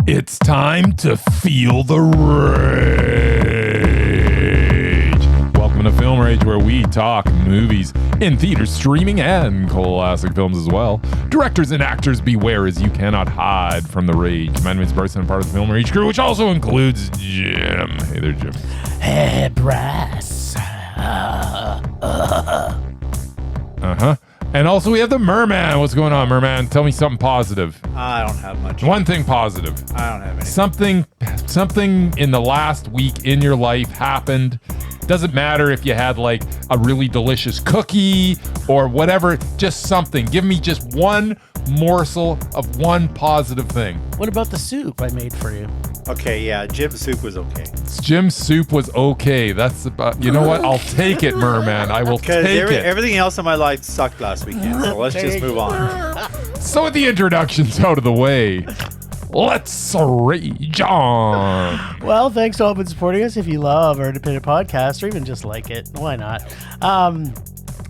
It's time to feel the rage. Welcome to Film Rage, where we talk movies in theaters, streaming, and classic films as well. Directors and actors, beware, as you cannot hide from the rage. My name is Bryce, and I'm part of the Film Rage crew, which also includes Jim. Hey there, Jim. Hey, Bryce. And also we have the Murman. What's going on, Murman? Tell me something positive. I don't have much. One thing positive. I don't have anything. Something in the last week in your life happened. Doesn't matter if you had like a really delicious cookie or whatever, just something. Give me just one morsel of one positive thing. What about the soup I made for you? Okay, yeah, Jim's soup was okay. Jim's soup was okay. That's about, you know what? I'll take it, Merman. I will take it. Everything else in my life sucked last weekend, so let's just move on. So with the introductions out of the way, let's rage on. Well, thanks to all been supporting us. If you love our independent podcast or even just like it, why not?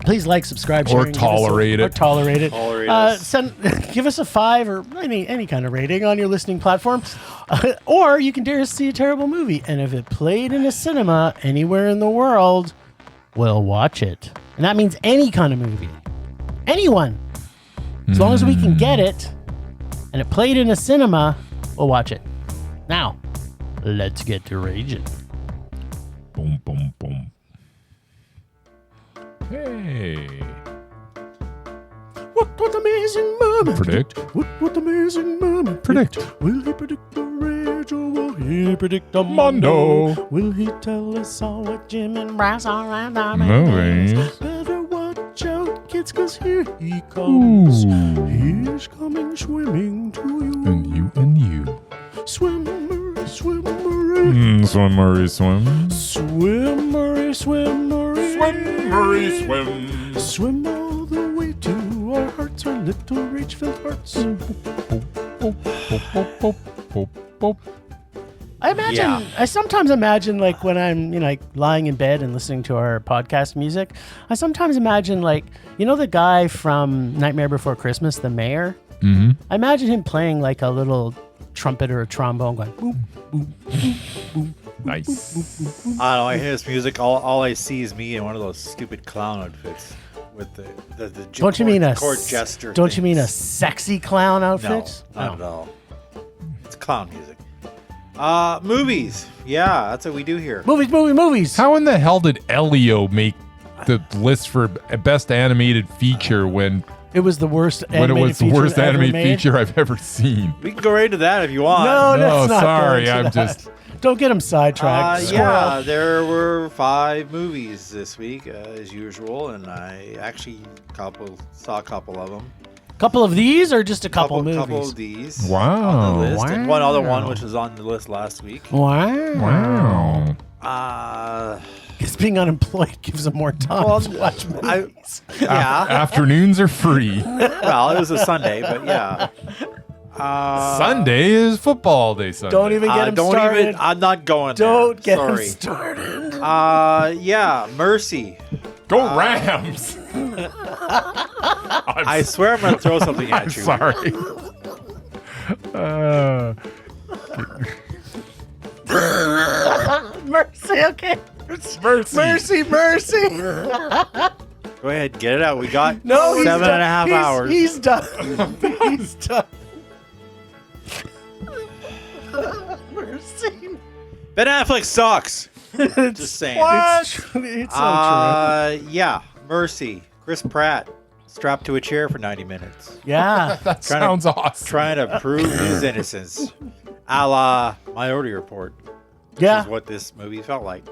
Please like, subscribe, share, or tolerate it. Or tolerate it. Tolerate us. Give us a 5 or any kind of rating on your listening platform. Or you can dare us to see a terrible movie. And if it played in a cinema anywhere in the world, we'll watch it. And that means any kind of movie. Anyone. As long as we can get it and it played in a cinema, we'll watch it. Now, let's get to raging. Boom, boom, boom. Hey. What amazing Murman Predict. What amazing Murman Predict. Will he predict the rage or will he predict the Mondo? Will he tell us all what Jim and Bryce are around our Movies. Better watch out, kids, cause here he comes. Ooh. He's coming swimming to you. And you and you. Swimmery, swimmery. Swim, Murray, swim. Swimmery, swimmery. Swimmery, swim. Swim all the way to our hearts, our little rage-filled hearts. I sometimes imagine, like, when I'm, like, lying in bed and listening to our podcast music, I sometimes imagine, like, the guy from Nightmare Before Christmas, the mayor? Mm-hmm. I imagine him playing, like, a little trumpet or a trombone going, boop, boop, boop, boop. Nice. I don't know, I hear this music, all I see is me in one of those stupid clown outfits with the court jester. Don't you mean a sexy clown outfit? No, not at all. It's clown music. Movies. Yeah, that's what we do here. Movies. How in the hell did Elio make the list for best animated feature when it was the worst animated feature I've ever seen? We can go right into that if you want. No, that's not sorry. I'm just... Don't get them sidetracked. Yeah, there were 5 movies this week, as usual, and I actually saw a couple of them. Couple of these, or just a couple of movies? Couple of these. Wow. On the list, and one other one which was on the list last week. Wow. Because being unemployed gives them more time to watch movies. Afternoons are free. Well, it was a Sunday, but yeah. Sunday is football day. Sunday. Don't even get him started. I'm not going there. Don't get him started. Mercy. Go Rams. I swear I'm going to throw something at you. Sorry. Mercy, okay. Mercy. Go ahead, get it out. We got 7.5 hours. He's done. He's done. Mercy. Ben Affleck sucks. Just saying. What? It's so true. Yeah, Mercy. Chris Pratt strapped to a chair for 90 minutes. Yeah. That sounds awesome. Trying to prove his innocence. A la Minority Report. Which is what this movie felt like.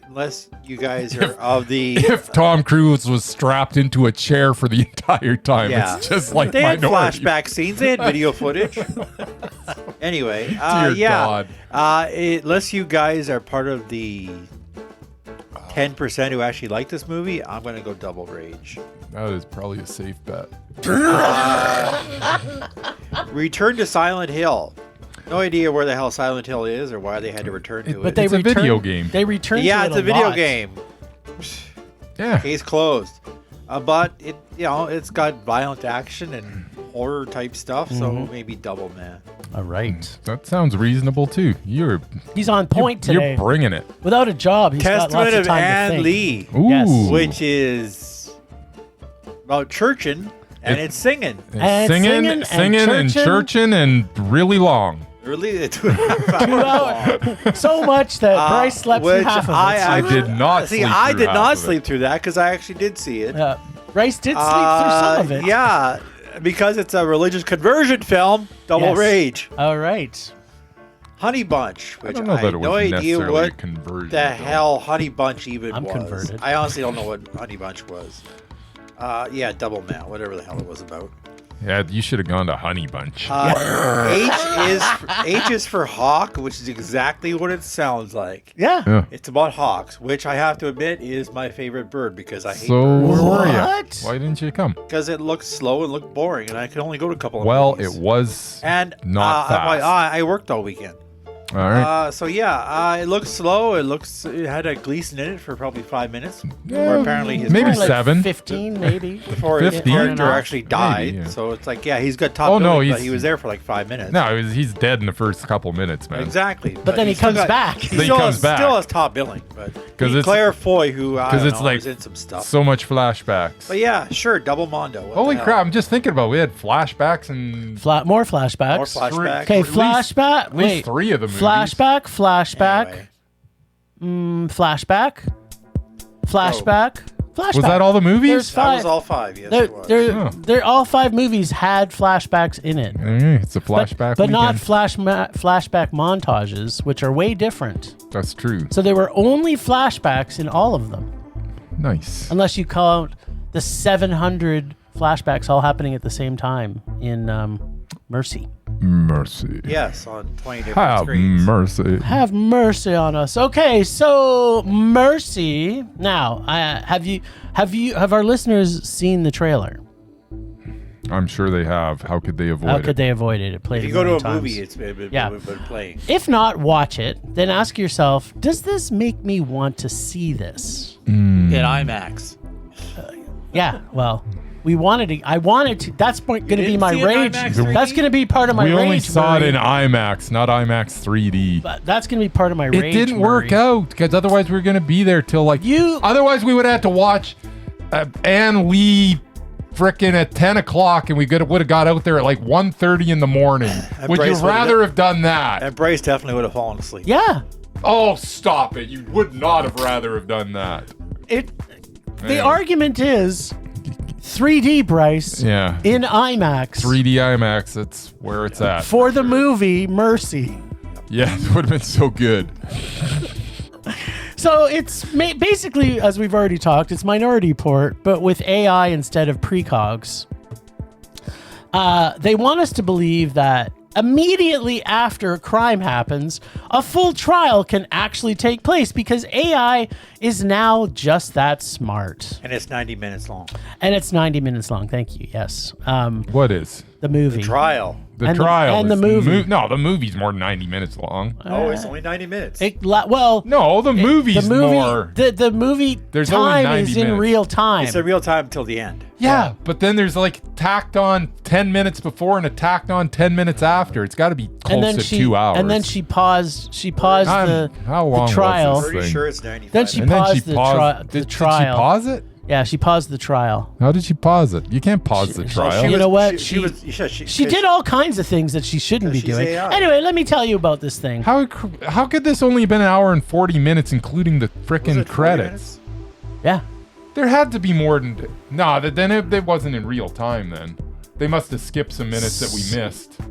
Unless you guys are of the... If Tom Cruise was strapped into a chair for the entire time, it's just like they had Minority. flashback scenes. They had video footage. Anyway, Dear God. Unless you guys are part of the 10% who actually like this movie, I'm going to go double rage. That is probably a safe bet. Return to Silent Hill. No idea where the hell Silent Hill is or why they had to return to it. It's a video game. They returned to it it's a video lot. game. Yeah. Case closed. But it's got violent action and horror type stuff, so maybe double, man. All right. That sounds reasonable too. He's on point today. You're bringing it. Without a job, he's got lots Testament of of time to Anne think. Lee, Ooh. Yes. which is about churching and it's singing. And Singing and churching and really long. Really, 2 2 hours. So much that Bryce slept through which half of it. I did not see. sleep I through did half not of it. sleep through that because I actually did see it. Bryce did sleep through some of it. Yeah, because it's a religious conversion film. Double Yes. rage. All right. Honey Bunch, which I, don't know that had it no was idea necessarily a what conversion the film. hell Honey Bunch even I'm was. converted. I honestly don't know what Honey Bunch was. Yeah, Double Man, whatever the hell it was about. Yeah, you should have gone to Honey Bunch. H is for hawk, which is exactly what it sounds like. Yeah. Yeah. It's about hawks, which I have to admit is my favorite bird because I hate So birds. where were you? What? Why didn't you come? Because it looked slow and looked boring, and I could only go to a couple of Well, movies. it was And not fast. I worked all weekend. All right. So yeah, it looks slow. It had a Gleason in it for probably 5 minutes. Yeah, Or apparently his maybe Probably like 7. 15, maybe. before his 15? character actually died. Maybe, yeah. So it's like, yeah, he's got top Oh, no, billing, but he's- he was there for like 5 minutes. No, he's dead in the first couple minutes, man. Exactly. But then he still comes back. He Then he still comes has, back. Still has top billing, but 'Cause it's- Claire Foy, who I don't it's know, like was in some stuff. so much flashbacks. But yeah, sure, double mondo. What Holy the hell? crap! I'm just thinking about we had flashbacks and More flashbacks. More flashbacks. Okay, At least- flashback. at least Wait. 3 of the movies. Flashback. Anyway. Flashback. Flashback. Flashback. Was that all the movies? There's That 5. was all 5, yes, They're, it was. they're, they're all 5 movies had flashbacks in it. It's a flashback. But not weekend. flashback montages, which are way different. That's true. So there were only flashbacks in all of them, Nice. unless you count the 700 flashbacks all happening at the same time in Mercy. Mercy. Yes, on 20 different Have screens. mercy. Have mercy on us. Okay, so Mercy. Now, have our listeners seen the trailer? I'm sure they have. How could they avoid How it? could they avoid it? It played If you a go to a million times. movie, it's been Yeah. playing. If not, watch it. Then ask yourself, does this make me want to see this? In IMAX. Yeah, well, I wanted to. That's going to be didn't my see it in rage. IMAX 3D? That's going to be part of my We rage. only saw it Murray. in IMAX, not IMAX 3D. But that's going to be part of my It rage. didn't work Murray. out because otherwise we were going to be there till like Otherwise we would have to watch Anne Lee frickin' at 10 o'clock and we would have got out there at like 1:30 in the morning. Would you Bryce would've rather done- have done that? And Bryce definitely would have fallen asleep. Yeah. Oh, stop it. You would not have rather have done that. The argument is 3D, Bryce. Yeah. In IMAX. 3D IMAX, that's where it's at. For the movie Mercy. Yeah, it would have been so good. So it's basically, as we've already talked, it's Minority Report, but with AI instead of precogs. They want us to believe that immediately after a crime happens, a full trial can actually take place because AI is now just that smart. And it's 90 minutes long. And it's 90 minutes long. Thank you. Yes. What is? The movie. Trial. The And trial. and the is movie. No, the movie's more than 90 minutes long. Oh, it's only 90 minutes. Well, No, the movie's the movie, more. the movie There's only time 90 is in minutes. real time. It's in real time till the end. Yeah, but then there's like tacked on 10 minutes before and a tacked on 10 minutes after. It's got to be close to 2 hours. And then she paused the, how long the trial. was this Pretty thing? sure it's 95 Then she And then paused she the paused. the Did she trial. pause it? Yeah, she paused the trial. How did she pause it? You can't pause the trial. You know what? She did all kinds of things that she shouldn't be She's doing. AI. Anyway, let me tell you about this thing. How could this only been an hour and 40 minutes, including the frickin' credits? Yeah. There had to be more than... Nah, then it wasn't in real time then. They must have skipped some minutes that we missed.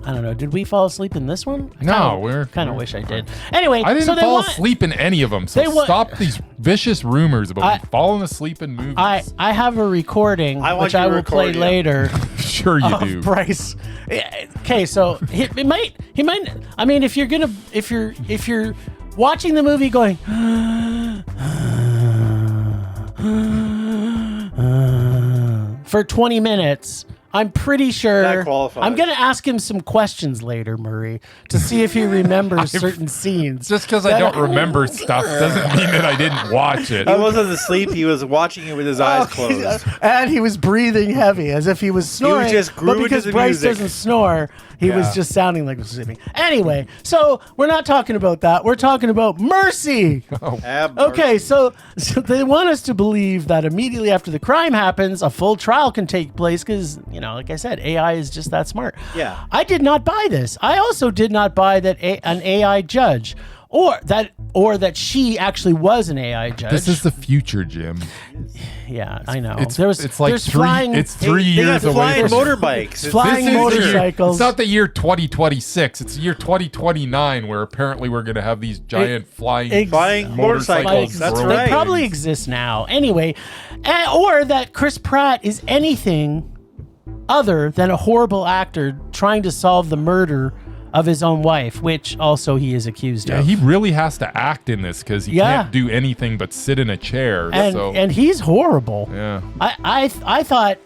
I don't know. Did we fall asleep in this one? No, we're... Kind of wish I did. Anyway, I didn't so they fall want, asleep in any of them, so they want- stop these vicious rumors about me falling asleep in movies. I have a recording, I want which you I to will record, play yeah. later. Sure you do. Bryce. Okay, so he might. I mean, if you're watching the movie going for 20 minutes, I'm pretty sure. That qualifies. I'm going to ask him some questions later, Murray, to see if he remembers certain scenes. Just because I don't remember stuff doesn't mean that I didn't watch it. He wasn't asleep. He was watching it with his eyes closed. And he was breathing heavy as if he was snoring. He was just but because Bryce doesn't snore, he was just sounding like he was sleeping. Anyway, so we're not talking about that. We're talking about mercy. Okay, so they want us to believe that immediately after the crime happens, a full trial can take place because, like I said, AI is just that smart. Yeah. I did not buy this. I also did not buy that an AI judge or that she actually was an AI judge. This is the future, Jim. Yeah, I know. It's like it's 3 years away. Flying motorbikes. Flying motorcycles. It's not the year 2026. It's the year 2029, where apparently we're going to have these giant flying motorcycles. That's right. They probably exist now. Anyway, or that Chris Pratt is anything other than a horrible actor trying to solve the murder of his own wife, which also he is accused of. Yeah, he really has to act in this because he can't do anything but sit in a chair. And he's horrible. Yeah. I thought,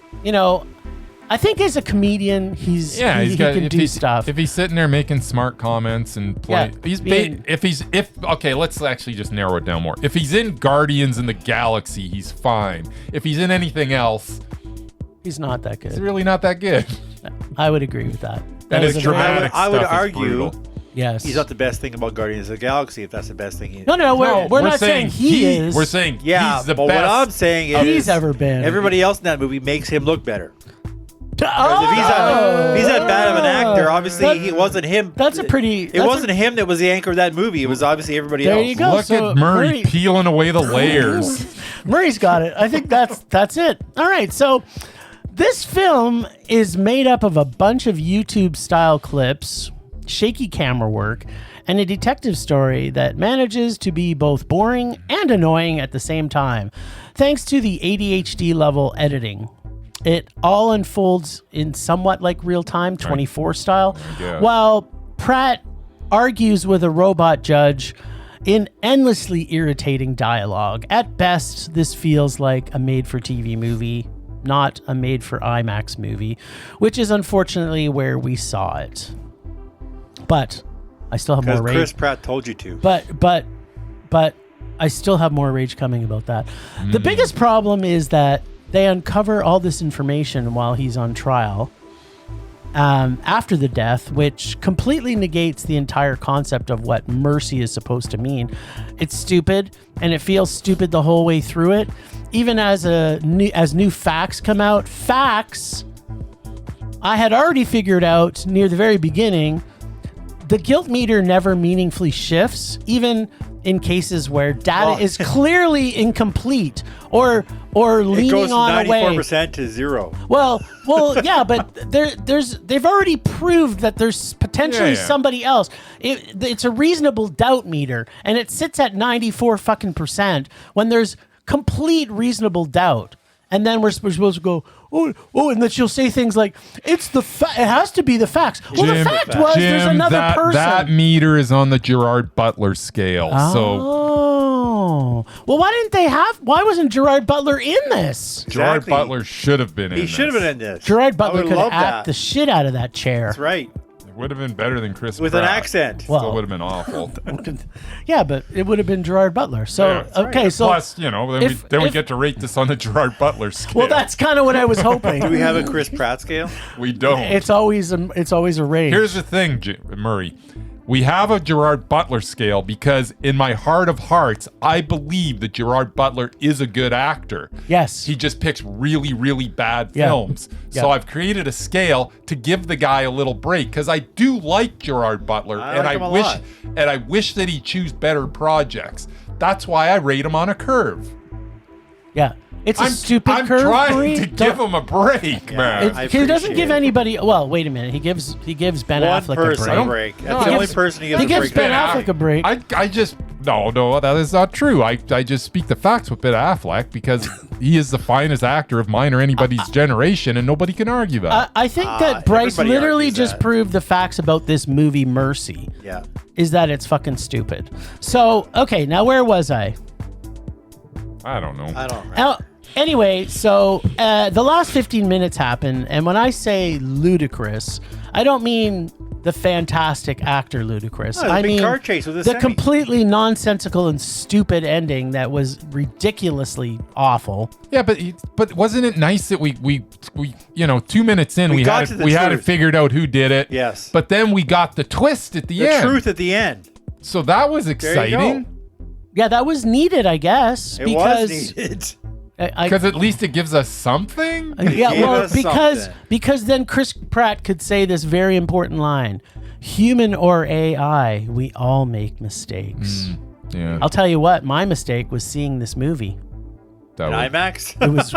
I think as a comedian, he can do stuff. If he's sitting there making smart comments and playing, let's actually just narrow it down more. If he's in Guardians in the Galaxy, he's fine. If he's in anything else, he's not that good. He's really not that good. I would agree with that. That is dramatic. I would argue. Yes. He's not the best thing about Guardians of the Galaxy, if that's the best thing he is. No, we're not saying he is. We're saying he's the best. What I'm saying is he's ever been. Everybody else in that movie makes him look better. If he's that bad of an actor, obviously it wasn't him. It wasn't him that was the anchor of that movie. It was obviously everybody else. There you go. Look at Murray peeling away the layers. Murray's got it. I think that's it. All right, so this film is made up of a bunch of YouTube-style clips, shaky camera work, and a detective story that manages to be both boring and annoying at the same time, thanks to the ADHD-level editing. It all unfolds in somewhat like real-time, 24 style, while Pratt argues with a robot judge in endlessly irritating dialogue. At best, this feels like a made-for-TV movie, not a made for IMAX movie, which is unfortunately where we saw it. But I still have more rage. Because Chris Pratt told you to. But I still have more rage coming about that. The biggest problem is that they uncover all this information while he's on trial after the death, which completely negates the entire concept of what mercy is supposed to mean. It's stupid, and it feels stupid the whole way through it. Even as new facts come out, I had already figured out near the very beginning, the guilt meter never meaningfully shifts, even in cases where data is clearly incomplete or leaning on a way. It goes from 94% to 0. Well, yeah, but they've already proved that there's potentially somebody else. It's a reasonable doubt meter, and it sits at 94% when there's complete reasonable doubt. And then we're supposed to go, and then she'll say things like, it has to be the facts. Well, Jim, the fact was there's another person. That meter is on the Gerard Butler scale. Oh. Well, why wasn't Gerard Butler in this? Gerard Butler should have been in this. He should have been in this. Gerard Butler could act the shit out of that chair. That's right. Would have been better than Chris with Pratt. An accent. Still would have been awful. Yeah, but it would have been Gerard Butler. So right. So plus, then we get to rate this on the Gerard Butler scale. Well, that's kind of what I was hoping. Do we have a Chris Pratt scale? We don't. It's always a range. Here's the thing, Murray. We have a Gerard Butler scale because in my heart of hearts, I believe that Gerard Butler is a good actor. Yes. He just picks really, really bad films. So I've created a scale to give the guy a little break because I do like Gerard Butler I wish that he choose better projects. That's why I rate him on a curve. Yeah. It's a stupid curve. I'm trying to give him a break, man. He doesn't give anybody. Well, wait a minute. He gives Ben Affleck a break. That's the only person he gives a break. He gives Ben Affleck a break. I just no, that is not true. I just speak the facts with Ben Affleck because he is the finest actor of mine or anybody's generation, and nobody can argue that. I think that Bryce literally just proved the facts about this movie, Mercy. Yeah, is that it's fucking stupid. So okay, now where was I? I don't know. I don't remember. Anyway, so the last 15 minutes happen, and when I say ludicrous, I don't mean the fantastic actor ludicrous. No, I mean car chase with the completely nonsensical and stupid ending that was ridiculously awful. Yeah, but wasn't it nice that we 2 minutes in we had it figured out who did it. Yes. But then we got the twist at the end. The truth at the end. So that was exciting. Yeah, that was needed, I guess. It was needed. Because at least it gives us something. Yeah, well, because then Chris Pratt could say this very important line: "Human or AI, we all make mistakes." Yeah. I'll tell you what, my mistake was seeing this movie. IMAX. It was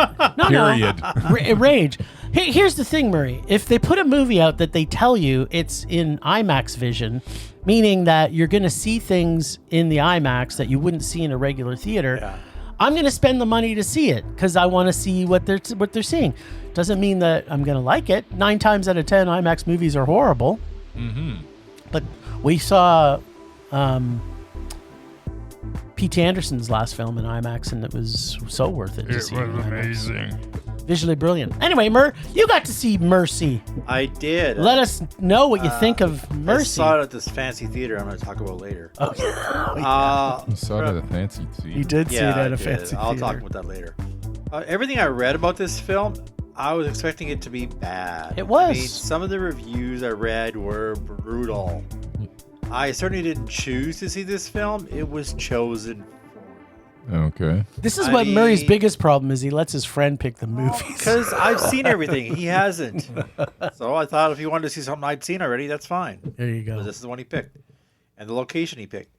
period. Rage. Here's the thing, Murray. If they put a movie out that they tell you it's in IMAX vision, meaning that you're going to see things in the IMAX that you wouldn't see in a regular theater. Yeah. I'm going to spend the money to see it because I want to see what they're seeing. Doesn't mean that I'm going to like it. 9 times out of 10, IMAX movies are horrible. Mm-hmm. But we saw P.T. Anderson's last film in IMAX, and it was so worth it. It was amazing. Visually brilliant. Anyway, you got to see Mercy. I did. Let us know what you think of Mercy. I saw it at this fancy theater I'm going to talk about later. Oh, You saw it at a fancy theater. You did see it at a fancy I'll theater. talk about that later. Everything I read about this film, I was expecting it to be bad. It was. I mean, some of the reviews I read were brutal. I certainly didn't choose to see this film. It was chosen. Okay. This is what Murray's biggest problem is. He lets his friend pick the movies. Because I've seen everything. He hasn't. So I thought if he wanted to see something I'd seen already, that's fine. There you go. But this is the one he picked. And the location he picked.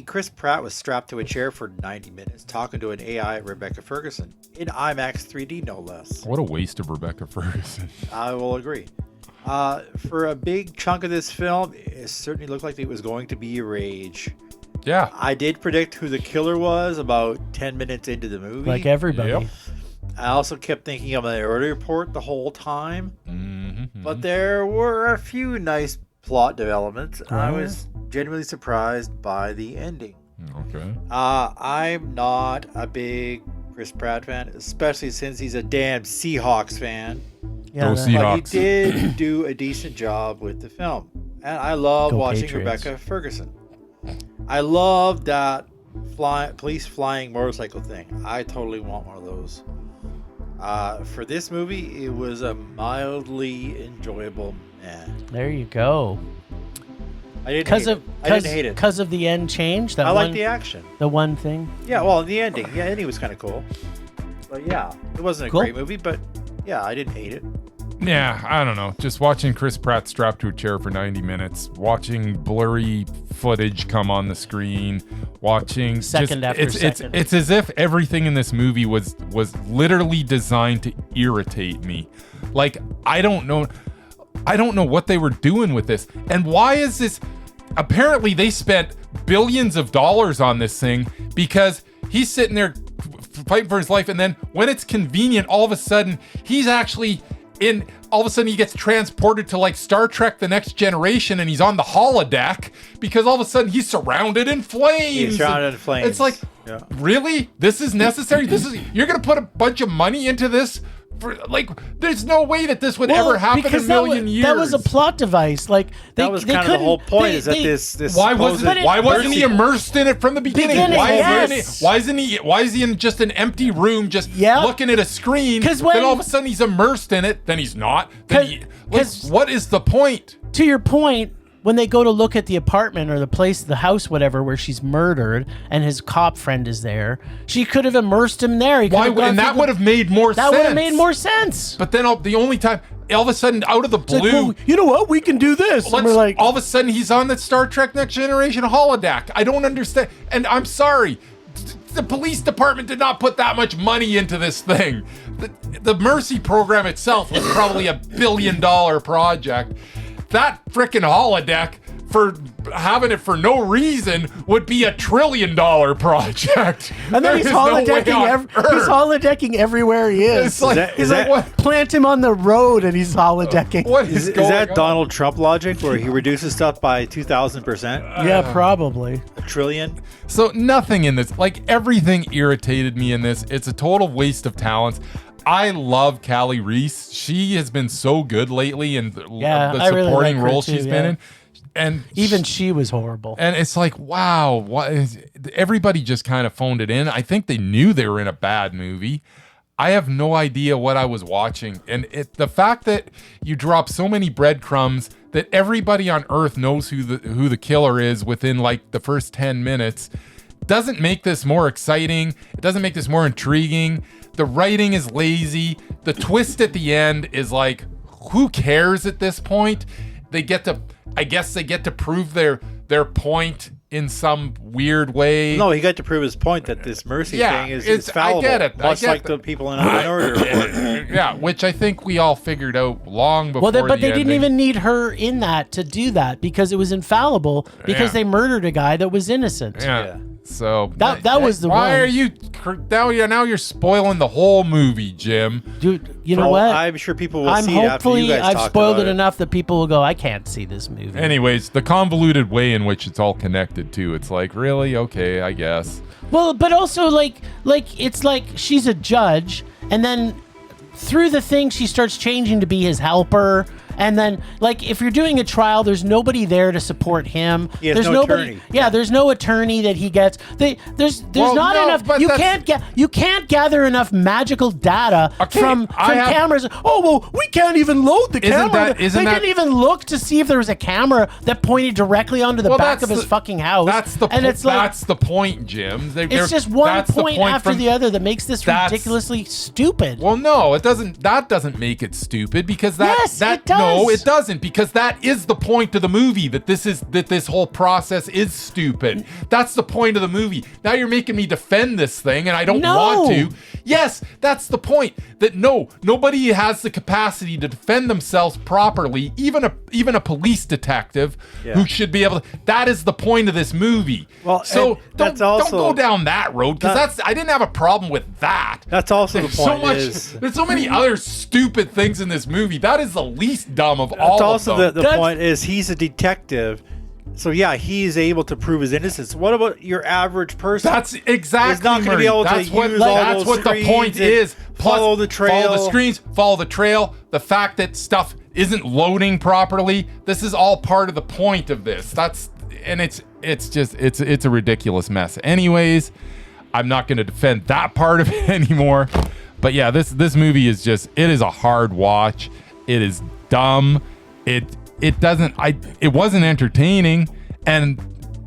Chris Pratt was strapped to a chair for 90 minutes talking to an AI Rebecca Ferguson in IMAX 3D, no less. What a waste of Rebecca Ferguson. I will agree. For a big chunk of this film, it certainly looked like it was going to be a rage. Yeah. I did predict who the killer was about 10 minutes into the movie. Like everybody. Yep. I also kept thinking of Minority Report the whole time. Mm-hmm. But there were a few nice plot developments. I was genuinely surprised by the ending. Okay. I'm not a big Chris Pratt fan, especially since he's a damn Seahawks fan. Yeah, Go Seahawks. But he did do a decent job with the film. And I love watching Patriots. Rebecca Ferguson. I love that police flying motorcycle thing. I totally want one of those. For this movie, it was a mildly enjoyable There you go. I didn't hate it. Because of the end change? I like the action. The one thing? Yeah, well, the ending. Yeah, ending was kind of cool. But yeah, it wasn't a great movie, but yeah, I didn't hate it. Yeah, I don't know. Just watching Chris Pratt strapped to a chair for 90 minutes, watching blurry footage come on the screen, watching second. It's as if everything in this movie was literally designed to irritate me. Like, I don't know what they were doing with this. And why is this? Apparently they spent billions of dollars on this thing because he's sitting there fighting for his life, and then when it's convenient, all of a sudden he's actually all of a sudden he gets transported to like Star Trek The Next Generation, and he's on the holodeck because all of a sudden he's surrounded in flames. He's surrounded in flames. It's like, really? This is necessary? You're going to put a bunch of money into this? There's no way that this would ever happen in a million years. That was a plot device. Like that was kind of the whole point. Is that this? Why wasn't he immersed in it from the beginning? Why is he in just an empty room, just looking at a screen? Then all of a sudden he's immersed in it. Then he's not. What is the point? To your point, when they go to look at the apartment or the place, the house, whatever, where she's murdered, and his cop friend is there, she could have immersed him there. That would have made more sense. That would have made more sense. But then the only time, all of a sudden, out of the blue, like, well, you know what? We can do this. And we're like, all of a sudden, he's on the Star Trek Next Generation holodeck. I don't understand. And I'm sorry. The police department did not put that much money into this thing. The Mercy program itself was probably $1 billion project. That frickin' holodeck for having it for no reason would be $1 trillion project. And then he's holodecking everywhere he is. It's like, Is that what? Plant him on the road and he's holodecking. What Is going that on? Donald Trump logic where he reduces stuff by 2,000%? Yeah, probably. A trillion? So nothing in this, like everything irritated me in this. It's a total waste of talents. I love Callie Reese. She has been so good lately in the I really supporting like her roles too, she's been in. And Even she was horrible. And it's like, wow, everybody just kind of phoned it in. I think they knew they were in a bad movie. I have no idea what I was watching. And the fact that you drop so many breadcrumbs that everybody on Earth knows who the killer is within like the first 10 minutes doesn't make this more exciting. It doesn't make this more intriguing. The writing is lazy. The twist at the end is like, who cares at this point? I guess they get to prove their point in some weird way. No, he got to prove his point that this mercy thing is fallible. I get it. Much like the people in Minority Report. Yeah, which I think we all figured out long before. Well, but they ending. didn't even need her in that to do that because it was infallible because they murdered a guy that was innocent. Yeah. So that was the why one. are you now you're spoiling the whole movie, Jim? Dude, you know what? I'm sure people will see it after you Hopefully guys I've talk spoiled about it enough that people will go, I can't see this movie. Anyways, the convoluted way in which it's all connected to, it's like, really? Okay, I guess. Well, but also like it's like she's a judge, and then through the thing she starts changing to be his helper. And then, like, if you're doing a trial, there's nobody there to support him. He has there's no nobody. attorney. Yeah, there's no attorney that he gets. There's Well, not no, enough. but You can't gather enough magical data Okay, from cameras. Oh well, we can't even load the camera. They didn't even look to see if there was a camera that pointed directly onto the back of his fucking house. That's the that's the point, Jim. It's just one point after the other that makes this ridiculously stupid. Well, no, it doesn't. That doesn't make it stupid because Yes, it does. No, it doesn't, because that is the point of the movie, that this whole process is stupid. That's the point of the movie. Now you're making me defend this thing, and I don't want to. Yes, that's the point. That nobody has the capacity to defend themselves properly. Even a police detective who should be able to. That is the point of this movie. Well, so don't also, go down that road, because I didn't have a problem with that. That's also the point. There's so many other stupid things in this movie. That is the least dumb of all. Also, the point is he's a detective, so yeah, he's able to prove his innocence. What about your average person? That's exactly. He's not going to be able to use all that's those what the point is. Plus, follow the trail. Follow the screens. Follow the trail. The fact that stuff isn't loading properly. This is all part of the point of this. It's a ridiculous mess. Anyways, I'm not going to defend that part of it anymore. But yeah, this movie is it is a hard watch. It is dumb. It wasn't entertaining, and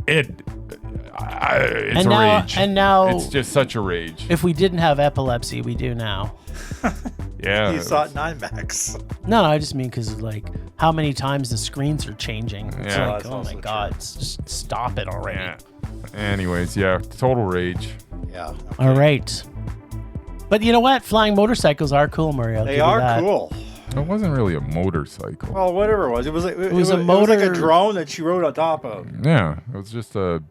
it's a rage. And now it's just such a rage. If we didn't have epilepsy, we do now. Yeah. You saw it in IMAX. No, I just mean because like how many times the screens are changing. It's Yeah. like, oh my god, just stop it already. Yeah. Anyways, yeah, total rage. Yeah. Okay. All right. But you know what? Flying motorcycles are cool, Mario. They are cool. It wasn't really a motorcycle. Well, whatever it was. It was like it was like a drone that she rode on top of. Yeah, it was just a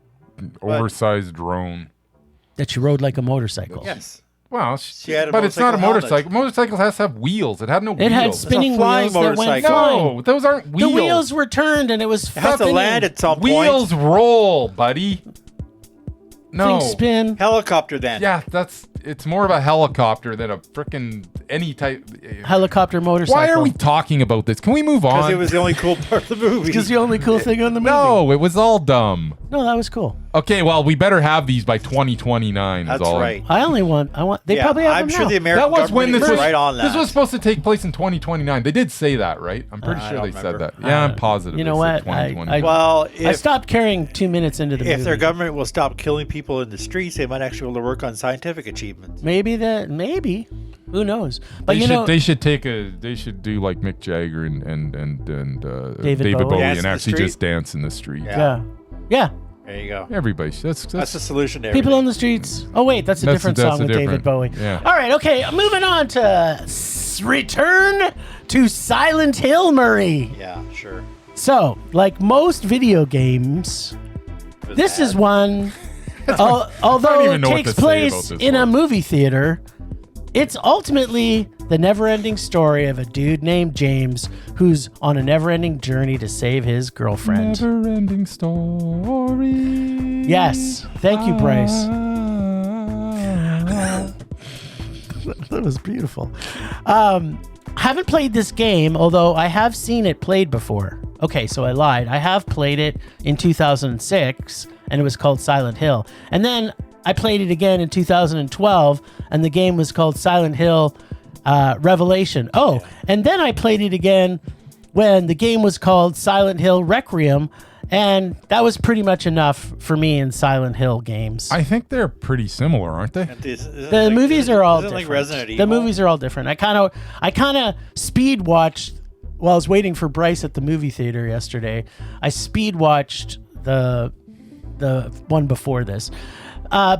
oversized drone. That you rode like a motorcycle. Yes. Well, She had a but it's not a motorcycle motorcycle. Motorcycle has to have wheels. It had no It had wheels. spinning flying wheels that went motorcycle. flying. No, those aren't wheels. The wheels were turned and it was It has to spinning. land at some Wheels point. roll, buddy. No. Things spin. Helicopter then. Yeah, it's more of a helicopter than a frickin' any type. Helicopter motorcycle. Why are we talking about this? Can we move on? Because it was the only cool part of the movie. Because the only cool thing on the movie. No, it was all dumb. No, that was cool. Okay, well, we better have these by 2029. That's is all. right. I want. They probably have I'm them sure now. the American That was when government this is was right on that. This was supposed to take place in 2029. They did say that, right? I'm pretty I sure don't they remember. said that. Yeah, I'm positive. You know they said what? I- 2029. Well, I if, stopped caring 2 minutes into the movie. if their government will stop killing people in the streets, they might actually be able to work on scientific achievements. Maybe. Who knows? But they should do like Mick Jagger and David Bowie. Bowie Dance in and the actually street? just dance in the street. Yeah. Yeah. There you go. Everybody, that's That's the solution to People everything. on the streets. Oh wait, that's a different song with David Bowie. Yeah. All right, okay, moving on to Return to Silent Hill, Murray. Yeah, sure. So, like most video games, this is one, although even it know what takes to say place about this in a one. movie theater, it's ultimately the never-ending story of a dude named James who's on a never-ending journey to save his girlfriend. Never-ending story. Yes. Thank you, Bryce. That was beautiful. Haven't played this game, although I have seen it played before. Okay, so I lied. I have played it in 2006, and it was called Silent Hill. And then I played it again in 2012, and the game was called Silent Hill Revelation. Oh, and then I played it again when the game was called Silent Hill Requiem, and that was pretty much enough for me in Silent Hill games. I think they're pretty similar, aren't they? The movies are all different. Like Resident The Evil? movies are all different. I kind of speed watched while I was waiting for Bryce at the movie theater yesterday. I speed watched the one before this.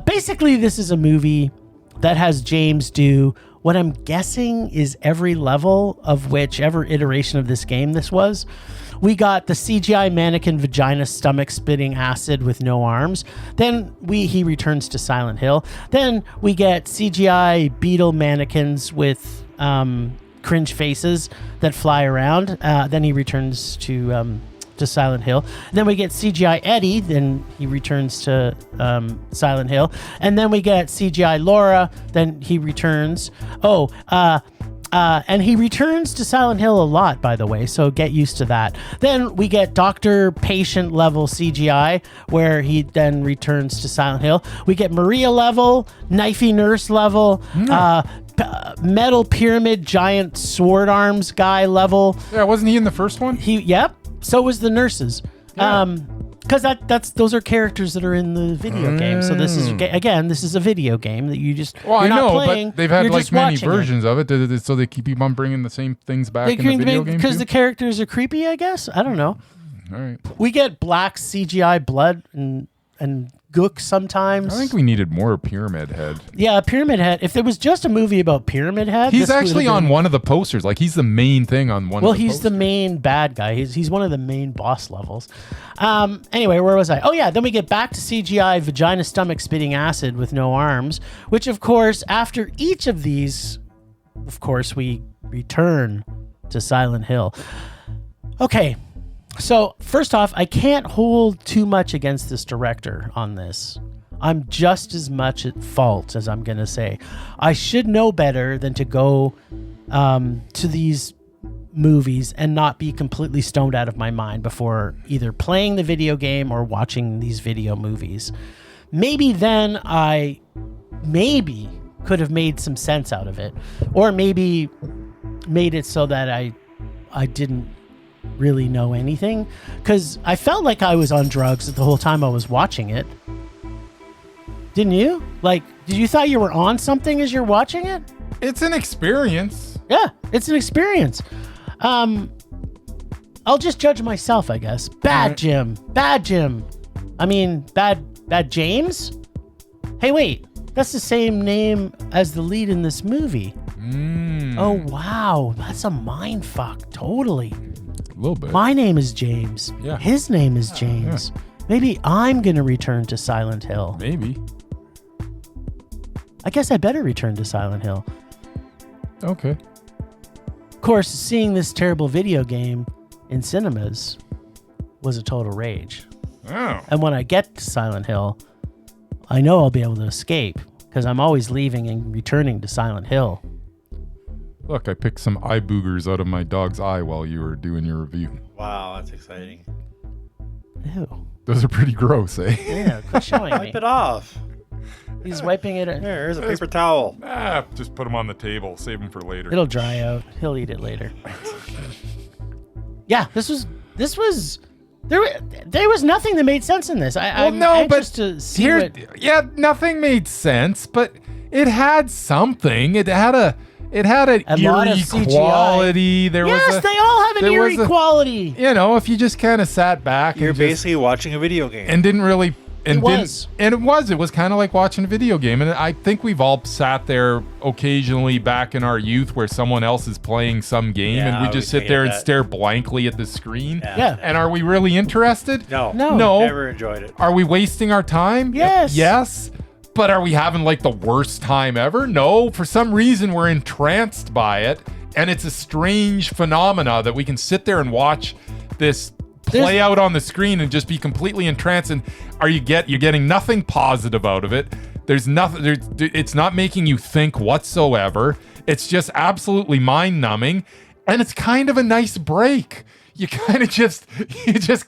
Basically, this is a movie that has James do what I'm guessing is every level of whichever iteration of this game this was. We got the CGI mannequin vagina stomach spitting acid with no arms. Then he returns to Silent Hill. Then we get CGI beetle mannequins with cringe faces that fly around. Then he returns to Silent Hill. And then we get CGI Eddie. Then he returns to Silent Hill. And then we get CGI Laura. Then he returns. And he returns to Silent Hill a lot, by the way, so get used to that. Then we get doctor-patient level CGI, where he then returns to Silent Hill. We get Maria level, knifey nurse level, metal pyramid giant sword arms guy level. Yeah, wasn't he in the first one? Yep. So was the nurses. Yeah. Because those are characters that are in the video game. So this is a video game that you just Well, you're I know, not playing, but they've had you're like just many watching versions of it, so they keep on bringing the same things back in the video game. Because too? the characters are creepy, I guess. I don't know. All right. We get black CGI blood and gook sometimes. I think we needed more Pyramid Head. Yeah, Pyramid Head. If there was just a movie about Pyramid Head, He's this would actually have been- on one of the posters. Like he's the main thing on one. Well, of the he's posters. the main bad guy. He's one of the main boss levels. Anyway, where was I? Oh yeah, then we get back to CGI vagina stomach spitting acid with no arms, which of course after each of these, of course we return to Silent Hill. Okay, so first off, I can't hold too much against this director on this. I'm just as much at fault as I'm going to say. I should know better than to go to these movies and not be completely stoned out of my mind before either playing the video game or watching these video movies. Maybe then I could have made some sense out of it, or maybe made it so that I didn't really know anything, because I felt like I was on drugs the whole time I was watching it. Didn't you? Like, did you thought you were on something as you're watching it? It's an experience. Yeah, it's an experience. I'll just judge myself, I guess. Bad Jim. I mean, bad James? Hey, wait. That's the same name as the lead in this movie. Oh, wow. That's a mind fuck. Totally. A little bit. My name is James. Yeah. His name is James. Maybe I'm going to return to Silent Hill. Maybe. I guess I better return to Silent Hill. Okay. Of course, seeing this terrible video game in cinemas was a total rage. Oh. And when I get to Silent Hill, I know I'll be able to escape because I'm always leaving and returning to Silent Hill. Look, I picked some eye boogers out of my dog's eye while you were doing your review. Wow, that's exciting. Ew. Those are pretty gross, eh? Yeah, quit showing me. Wipe it off. He's wiping it. Here's a paper towel. Just put them on the table. Save them for later. It'll dry out. He'll eat it later. Yeah, this was there was nothing that made sense in this. I'm anxious to see nothing made sense, but it had something. It had an lot of eerie CGI. quality. They all have an eerie quality. You know, if you just kind of sat back, You're basically watching a video game. and didn't really And It was. it was kind of like watching a video game. And I think we've all sat there occasionally back in our youth where someone else is playing some game Yeah, and we just sit thinking there and that. stare blankly at the screen. Yeah. And are we really interested? No. Never enjoyed it. Are we wasting our time? Yes. Yes. But are we having like the worst time ever? No. For some reason, we're entranced by it. And it's a strange phenomena that we can sit there and watch this play out on the screen and just be completely entranced. And you're getting nothing positive out of it. There's nothing. It's not making you think whatsoever. It's just absolutely mind numbing. And it's kind of a nice break. You just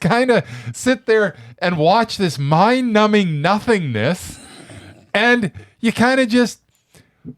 kind of sit there and watch this mind numbing nothingness. And you kind of just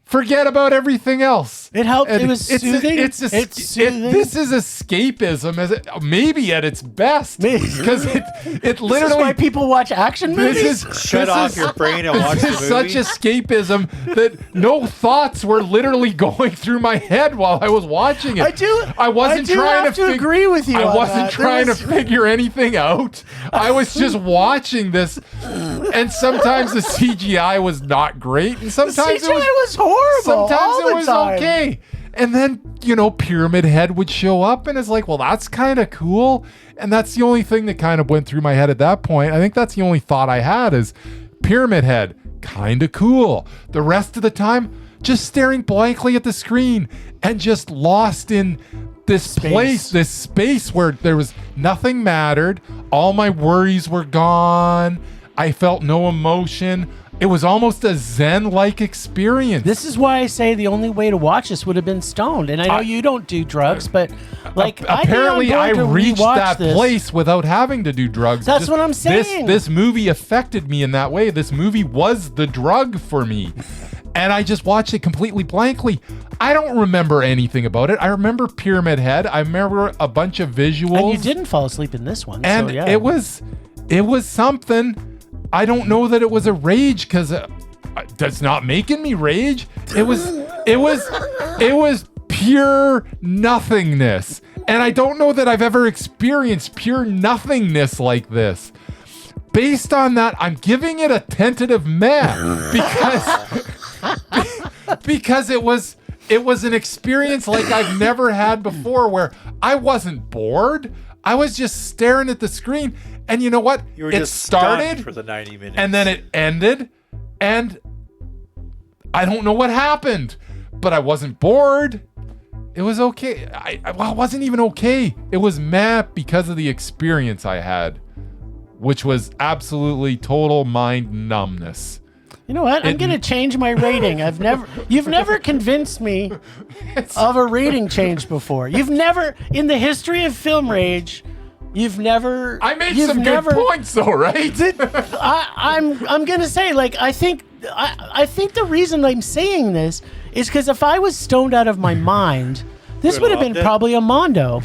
forget about everything else. It helped. And It was soothing. It's soothing. This is escapism, maybe at its best, because it This is literally. why people watch action movies. Shut off your brain and watch the movie. Such escapism that no thoughts were literally going through my head while I was watching it. I wasn't trying to agree with you. I on wasn't that. trying to figure anything out. I was just watching this, and sometimes the CGI was not great, and sometimes CGI was horrible. Sometimes all it the was time. okay. And then, Pyramid Head would show up and it's like, well, that's kind of cool. And that's the only thing that kind of went through my head at that point. I think that's the only thought I had is Pyramid Head, kind of cool. The rest of the time, just staring blankly at the screen and just lost in this space where there was nothing mattered. All my worries were gone. I felt no emotion. It was almost a Zen-like experience. This is why I say the only way to watch this would have been stoned. And I know you don't do drugs, but apparently I reached that place without having to do drugs. That's what I'm saying. This movie affected me in that way. This movie was the drug for me. And I just watched it completely blankly. I don't remember anything about it. I remember Pyramid Head. I remember a bunch of visuals. And you didn't fall asleep in this one. And so, yeah. it was something. I don't know that it was a rage because that's not making me rage. It was pure nothingness. And I don't know that I've ever experienced pure nothingness like this. Based on that, I'm giving it a tentative meh because it was an experience like I've never had before where I wasn't bored. I was just staring at the screen. And you know what? You were it just started stunned for the 90 minutes. And then it ended. And I don't know what happened. But I wasn't bored. It was okay. It wasn't even okay. It was meh because of the experience I had, which was absolutely total mind numbness. You know what? I'm going to change my rating. You've never convinced me of a rating change before. You've never, in the history of Film Rage, I made some good points though, right? I'm going to say, I think the reason I'm saying this is because if I was stoned out of my mind, this would have been probably a Mondo.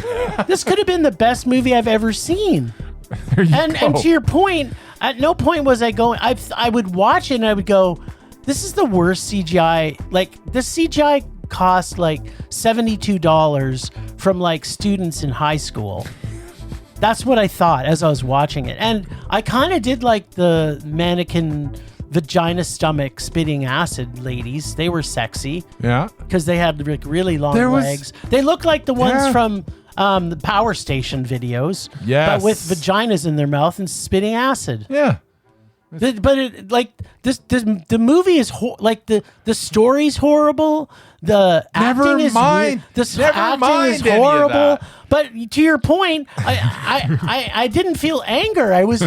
This could have been the best movie I've ever seen. And to your point, at no point was I going. I would watch it and I would go, "This is the worst CGI." The CGI cost $72 from students in high school. That's what I thought as I was watching it, and I kind of did like the mannequin vagina stomach spitting acid ladies. They were sexy. Yeah, because they had really long legs. They looked like the ones from the Power Station videos, yes, but with vaginas in their mouth and spitting acid. Yeah, but the movie is the story's horrible. The acting is horrible. But to your point, I didn't feel anger. I was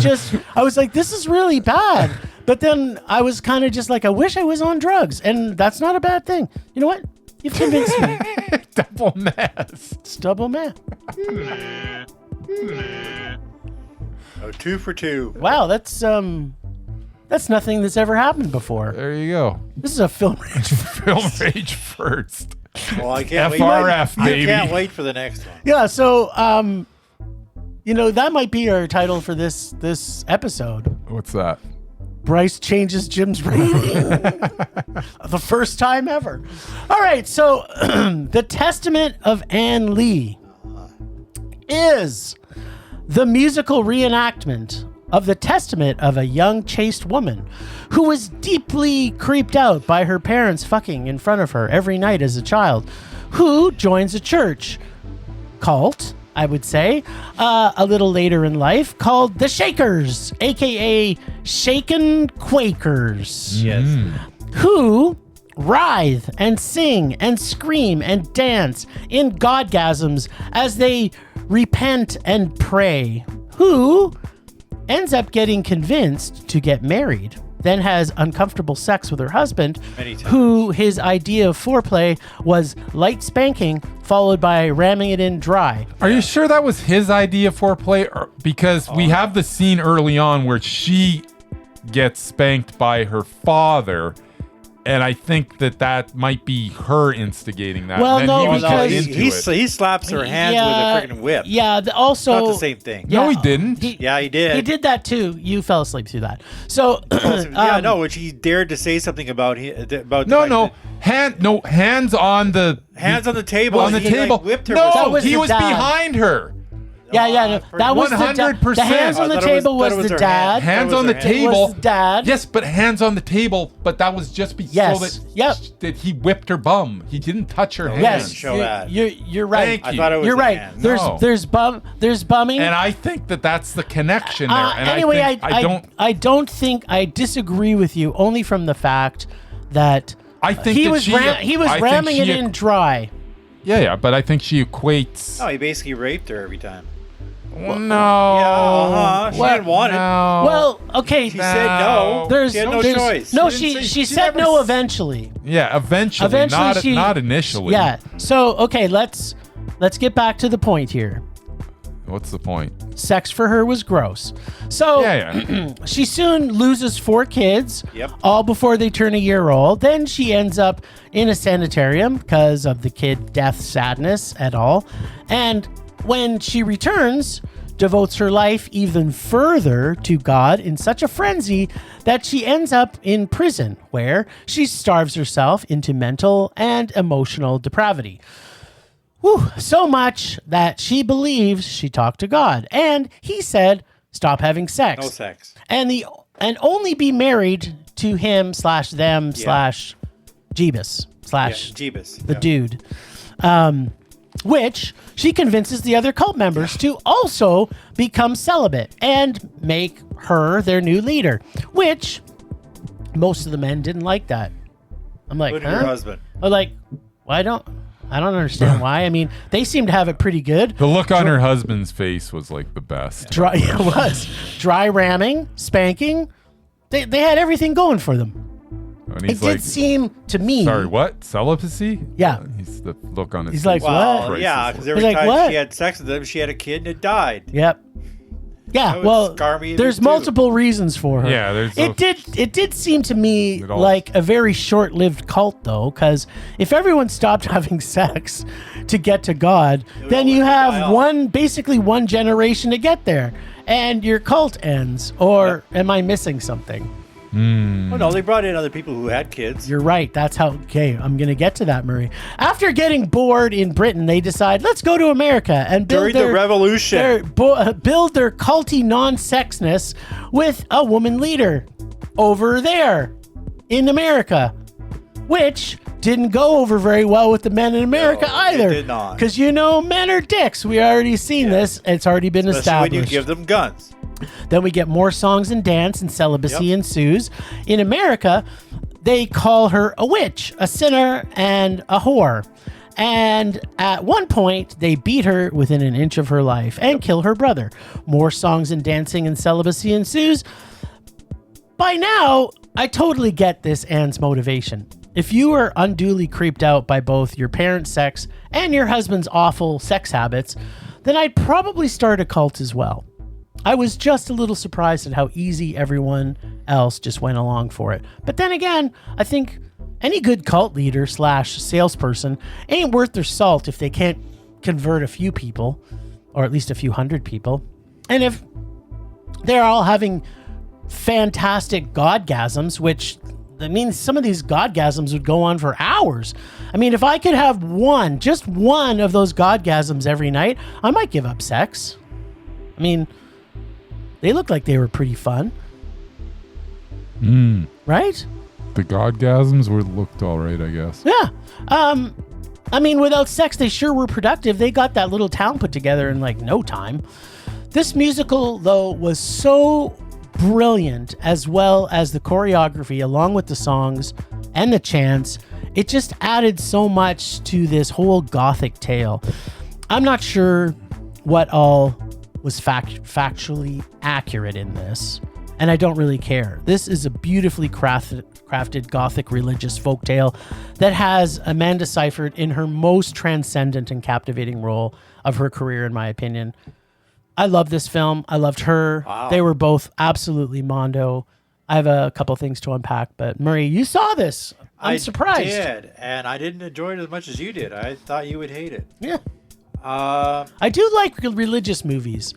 like, this is really bad. But then I was kind of just like, I wish I was on drugs, and that's not a bad thing. You know what? You've convinced me. Double mess. It's double meh. 2 for 2. Wow, that's nothing that's ever happened before. There you go. This is a Film Rage. Film Rage first. Well, I can't FRF, wait. baby. I can't wait for the next one. Yeah, so that might be our title for this episode. What's that? Bryce changes Jim's rating. The first time ever. All right, so The Testament of Anne Lee is the musical reenactment of the testament of a young chaste woman who was deeply creeped out by her parents fucking in front of her every night as a child, who joins a church cult, I would say, a little later in life, called the Shakers, aka Shakin Quakers. Yes. Who writhe and sing and scream and dance in godgasms as they repent and pray. Who ends up getting convinced to get married, then has uncomfortable sex with her husband, Many times. who his idea of foreplay was light spanking followed by ramming it in dry. Are you sure that was his idea for play? Because we have the scene early on where she gets spanked by her father, and I think that might be her instigating that. Well, And then no, he was because- into it. he slaps her hands with a freaking whip. Yeah, also... Not the same thing. No, he didn't. Yeah, he did. He did that too. You fell asleep through that. So, Yeah, no, which he dared to say something about about the No, fact hands on the hands on the table. on the He, table. Like, whipped her. No, with That was he the was dad. behind her. Yeah, no, that was the dad. 100%. The hands on the I thought it was- table was thought it was the her dad. hand. Hands That was on the her hand. It was table. the dad. Yes, but hands on the table. But that was just Yes. so Yep. that he whipped her bum. He didn't touch her hand. Yes, show that. you're right. Thank I you. thought it was You're the right. hand. There's No. there's bumming. And I think that's the connection there. And Anyway, I don't. I disagree with you only from the fact that I think he that was she- he was I think ramming she it in dry. Yeah, but I think she equates. No, he basically raped her every time. No. Yeah, she What? didn't want it. No. Well, okay. She said no. There's She had no there's- choice. No, She didn't say- she she said never no s- eventually. Yeah, eventually. Eventually, not initially. Yeah. So okay, let's get back to the point here. What's the point? Sex for her was gross. So Yeah. she soon loses 4 kids, Yep. all before they turn a year old. Then she ends up in a sanitarium because of the kid death sadness at all. And when she returns, devotes her life even further to God in such a frenzy that she ends up in prison, where she starves herself into mental and emotional depravity. Whew, so much that she believes she talked to God, and he said, "Stop having sex." No sex. And only be married to him / them / Jeebus / Jeebus. the dude. Which she convinces the other cult members to also become celibate and make her their new leader. Which most of the men didn't like that. I'm like, Including her husband. I'm like, I don't understand why. I mean, they seem to have it pretty good. The look on her husband's face was like the best. Dry, it was dry ramming, spanking. They had everything going for them. And It he's did like, seem to me. sorry, what? Celibacy? Yeah. He's the look on his He's face. like, Well, what? yeah, because every He's like, time what? she had sex with him, she had a kid and it died. Yep. Yeah. That would Well, scar me in there's it, too. multiple reasons for her. Yeah, there's It did seem to me It all- like a very short-lived cult, though, because if everyone stopped having sex to get to God, then all you die have off. basically one generation to get there, and your cult ends. Or am I missing something? Oh, no, they brought in other people who had kids. You're right. That's how. Okay, I'm gonna get to that, Murray. After getting bored in Britain, they decide, let's go to America and build During the revolution. build their culty non-sexness with a woman leader over there in America, which didn't go over very well with the men in America No, it either. did not. Because men are dicks. We already seen this. It's already been Especially established. when you give them guns. Then we get more songs and dance, and celibacy Yep. ensues. In America, they call her a witch, a sinner, and a whore. And at one point, they beat her within an inch of her life and kill her brother. More songs and dancing and celibacy ensues. By now, I totally get this Anne's motivation. If you are unduly creeped out by both your parents' sex and your husband's awful sex habits, then I'd probably start a cult as well. I was just a little surprised at how easy everyone else just went along for it. But then again, I think any good cult leader / salesperson ain't worth their salt if they can't convert a few people, or at least a few hundred people. And if they're all having fantastic godgasms, which I mean, some of these godgasms would go on for hours. I mean, if I could have just one of those godgasms every night, I might give up sex. I mean, They looked like they were pretty fun. Right? The godgasms looked all right, I guess. Yeah. I mean, without sex, they sure were productive. They got that little town put together in like no time. This musical, though, was so brilliant, as well as the choreography, along with the songs and the chants. It just added so much to this whole gothic tale. I'm not sure what all was factually accurate in this, and I don't really care. This is a beautifully crafted gothic religious folktale that has Amanda Seyfried in her most transcendent and captivating role of her career, in my opinion. I love this film. I loved her. Wow. They were both absolutely mondo. I have a couple things to unpack, but Murray, you saw this. I'm surprised. I did, and I didn't enjoy it as much as you did. I thought you would hate it. Yeah. I do like religious movies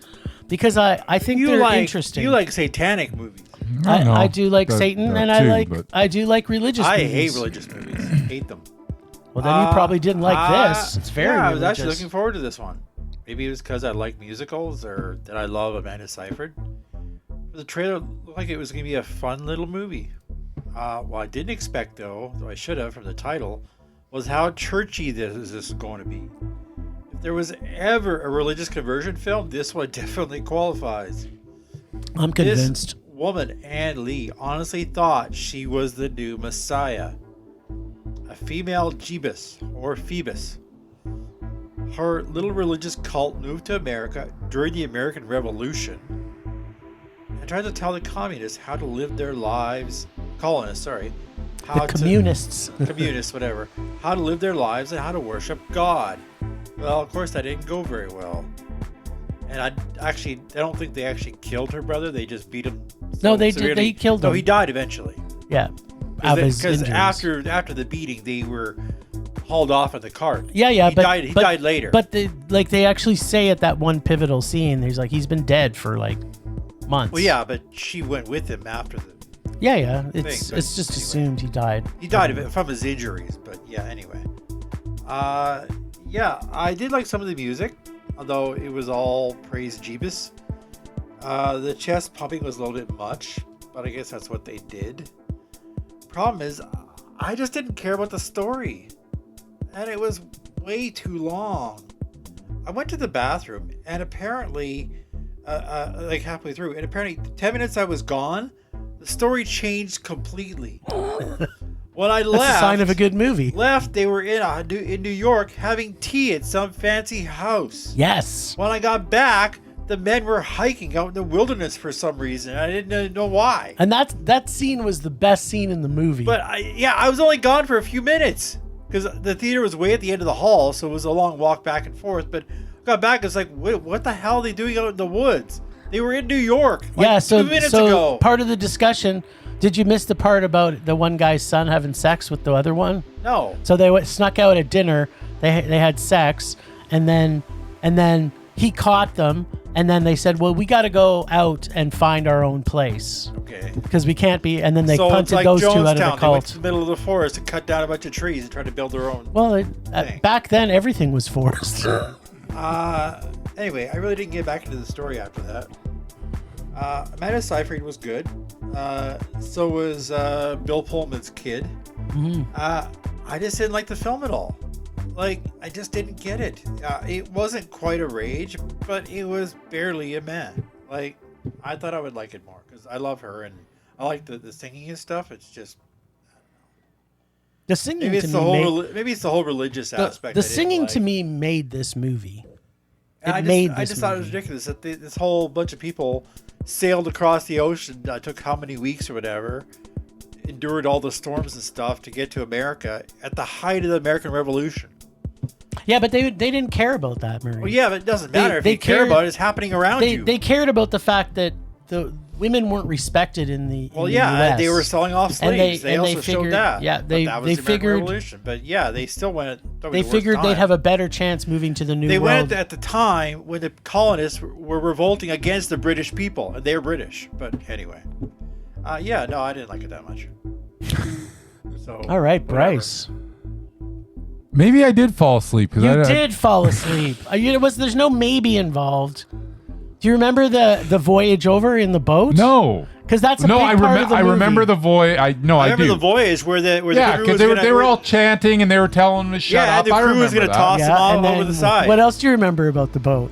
because I think they're interesting. You like satanic movies. I do like Satan, and I do like religious movies. I hate religious movies. Hate them. Well, then you probably didn't like this. It's very I was religious. actually looking forward to this one. Maybe it was because I like musicals or that I love Amanda Seyfried. The trailer looked like it was going to be a fun little movie. What I didn't expect, though I should have from the title, was how churchy this is going to be. If there was ever a religious conversion film, this one definitely qualifies. I'm convinced. This woman, Ann Lee, honestly thought she was the new Messiah. A female Jebus or Phoebus. Her little religious cult moved to America during the American Revolution and tried to tell the communists how to live their lives. Colonists, sorry. Communists, whatever. How to live their lives and how to worship God. Well, of course, that didn't go very well. And I don't think they actually killed her brother. They just beat him. No, they did. They killed him. No, he died eventually. Yeah. Because after the beating, they were hauled off in the cart. Yeah. He died later. But they actually say at that one pivotal scene, he's been dead for like months. Well, yeah, but she went with him after the. Yeah. It's just assumed he died. He died from his injuries, but yeah. Anyway, yeah, I did like some of the music, although it was all praise Jeebus. The chest pumping was a little bit much, but I guess that's what they did. Problem is, I just didn't care about the story, and it was way too long. I went to the bathroom, and apparently, like halfway through, and apparently 10 minutes I was gone, the story changed completely. When I left, that's a sign of a good movie. They were in New York having tea at some fancy house. Yes. When I got back, the men were hiking out in the wilderness for some reason. I didn't know why. And that scene was the best scene in the movie. But I was only gone for a few minutes because the theater was way at the end of the hall, so it was a long walk back and forth. But I got back, it's like, wait, what the hell are they doing out in the woods? They were in New York. Like 2 minutes ago. Part of the discussion. Did you miss the part about the one guy's son having sex with the other one? No. So they snuck out at dinner. They had sex, and then he caught them, and then they said, "Well, we got to go out and find our own place." Okay. Because we can't be. And then they punted it's like those Jonestown. two out of the They went cult. to the middle of the forest and cut down a bunch of trees and tried to build their own. Well, back then everything was forest. Anyway, I really didn't get back into the story after that. Amanda Seyfried was good. So was Bill Pullman's kid. Mm-hmm. I just didn't like the film at all. Like, I just didn't get it. It wasn't quite a rage, but it was barely a meh. Like, I thought I would like it more because I love her and I like the singing and stuff. It's just the singing. Maybe it's the whole religious aspect. The singing to me made this movie. I just thought it was ridiculous that this whole bunch of people sailed across the ocean. Took how many weeks or whatever, endured all the storms and stuff to get to America at the height of the American Revolution. Yeah, but they didn't care about that, Murray. Well, yeah, but it doesn't matter if you care about it. It's happening around you. They cared about the fact that the women weren't respected in the US. They were selling off slaves. They also showed that. Yeah, that was the American Revolution. But yeah, they still went. They figured they'd have a better chance moving to the New World. They went at the time when the colonists were revolting against the British people, and they're British. But anyway, I didn't like it that much. So all right, Bryce. Maybe I did fall asleep. You did fall asleep. There's no maybe involved. Do you remember the voyage over in the boat? No. Because that's a big part of the movie. I remember the voyage. I remember the voyage where the yeah, crew because they were all chanting and they were telling them to shut up. and the crew was going to toss them all over the side. What else do you remember about the boat?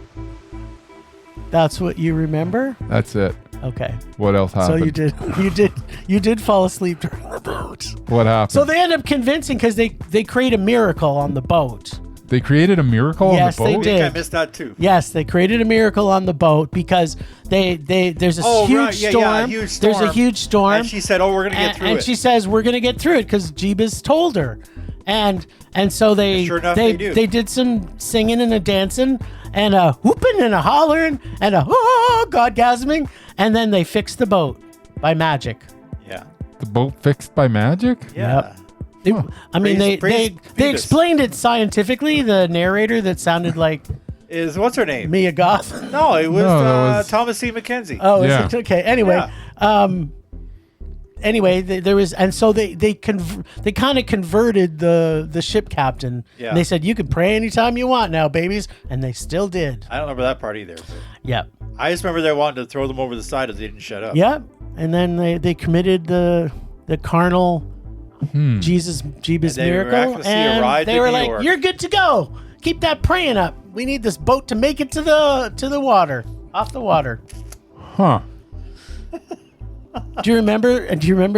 That's what you remember? That's it. Okay. What else happened? So you did fall asleep during the boat. What happened? So they end up convincing because they create a miracle on the boat. They created a miracle on the boat? Yes, they did. I think I missed that too. Yes, they created a miracle on the boat because there's a huge storm. Huge storm. There's a huge storm. And she said, "Oh, we're going to get through it." And she says, "We're going to get through it," because Jeebus told her. And so they sure enough, they do. They did some singing and a dancing and a whooping and a hollering and a godgasming, and then they fixed the boat by magic. Yeah. The boat fixed by magic? Yeah. Yep. They explained it scientifically. The narrator that sounded like what's her name? Mia Goth. No, it was, that was Thomas C. McKenzie. Oh, yeah. is it? Okay. Anyway, there was, and so they kind of converted the ship captain. Yeah. And they said, "You can pray anytime you want now, babies," and they still did. I don't remember that part either. But Yep. I just remember they wanted to throw them over the side if they didn't shut up. Yep. And then they committed the carnal Jeebus they miracle, miraculously and arrived they in were New like, York. "You're good to go. Keep that praying up. We need this boat to make it to the water, off the water." Huh. Do you remember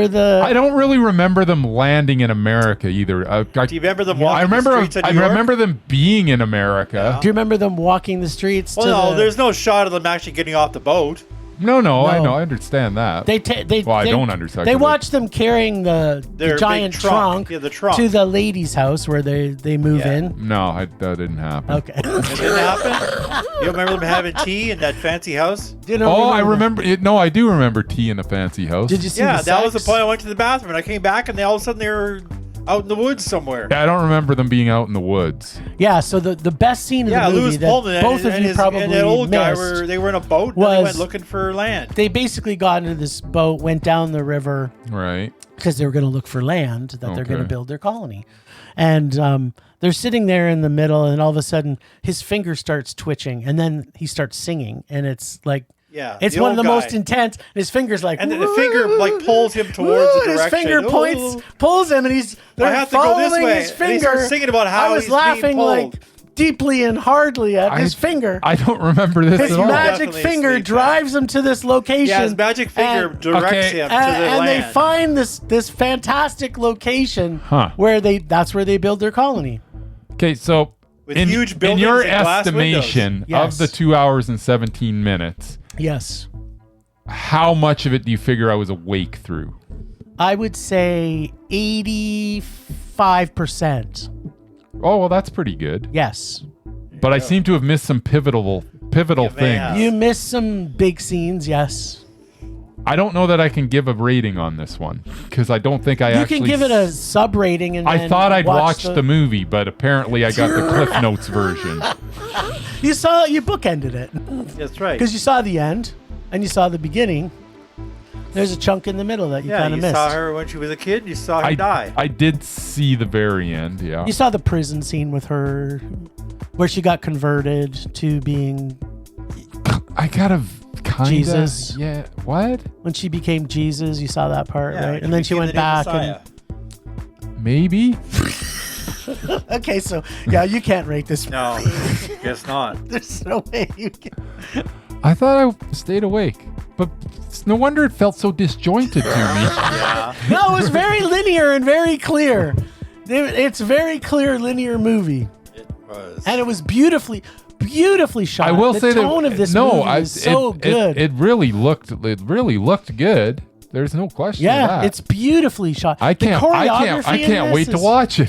the? I don't really remember them landing in America either. Do you remember them walking the streets of I New York? remember them being in America. Do you remember them walking the streets? Well, no, there's no shot of them actually getting off the boat. No, I know. I understand that. I don't understand. They watched them carrying the giant big trunk, Yeah, the trunk. to the lady's house where they move in. No, that didn't happen. Okay. It didn't happen? You don't remember them having tea in that fancy house? I remember it. No, I do remember tea in a fancy house. Did you see? Yeah, the that was the sex? point. I went to the bathroom and I came back and all of a sudden they were out in the woods somewhere. Yeah, I don't remember them being out in the woods. Yeah. So the best scene of the movie Lewis that Pullman both of you probably and that old guy missed. they were in a boat and they went looking for land. They basically got into this boat, went down the river, Right. because they were going to look for land that they're going to Okay. build their colony. And they're sitting there in the middle, and all of a sudden his finger starts twitching, and then he starts singing, and it's like, Yeah, it's one of the most intense. And his finger's like, and the finger like pulls him towards the his direction. finger pulls him, and they're have to go this following way. his And finger. he starts singing about how I was he's being laughing pulled. like deeply and hardly at his finger. I don't remember this His at all. magic Definitely finger asleep, drives him to this location. Yeah, his magic finger and- directs Okay. him to the and land. they find this fantastic location Huh. where that's where they build their colony. Okay, so With in huge in buildings your and glass estimation windows. of the 2 hours and 17 minutes, Yes. how much of it do you figure I was awake through? I would say 85%. Oh, well, that's pretty good. Yes. But I seem to have missed some pivotal may things. have. You missed some big scenes, yes. I don't know that I can give a rating on this one because I don't think I You actually. can give it a sub rating, and I then thought I'd watch watched the movie, but apparently I got the Cliff Notes version. You bookended it That's right. because you saw the end and you saw the beginning. There's a chunk in the middle that you Yeah, kind of you missed. saw her when she was a kid. You saw her die. I did see the very end, yeah. You saw the prison scene with her, where she got converted to being I gotta kind of. Jesus. Yeah. What? when she became Jesus. You saw that part, Yeah, right? And then she became went the new back. Messiah. Maybe. Okay, so yeah, you can't rate this. No, guess not. There's no way you can. I thought I stayed awake, but it's no wonder it felt so disjointed to me. Yeah. No, it was very linear and very clear. It's a very clear linear movie, It was. and it was beautifully shot. I will the say tone that of this movie is so good. It really looked good. There's no question. of Yeah, that. it's beautifully shot. I The can't choreography in wait this to watch it.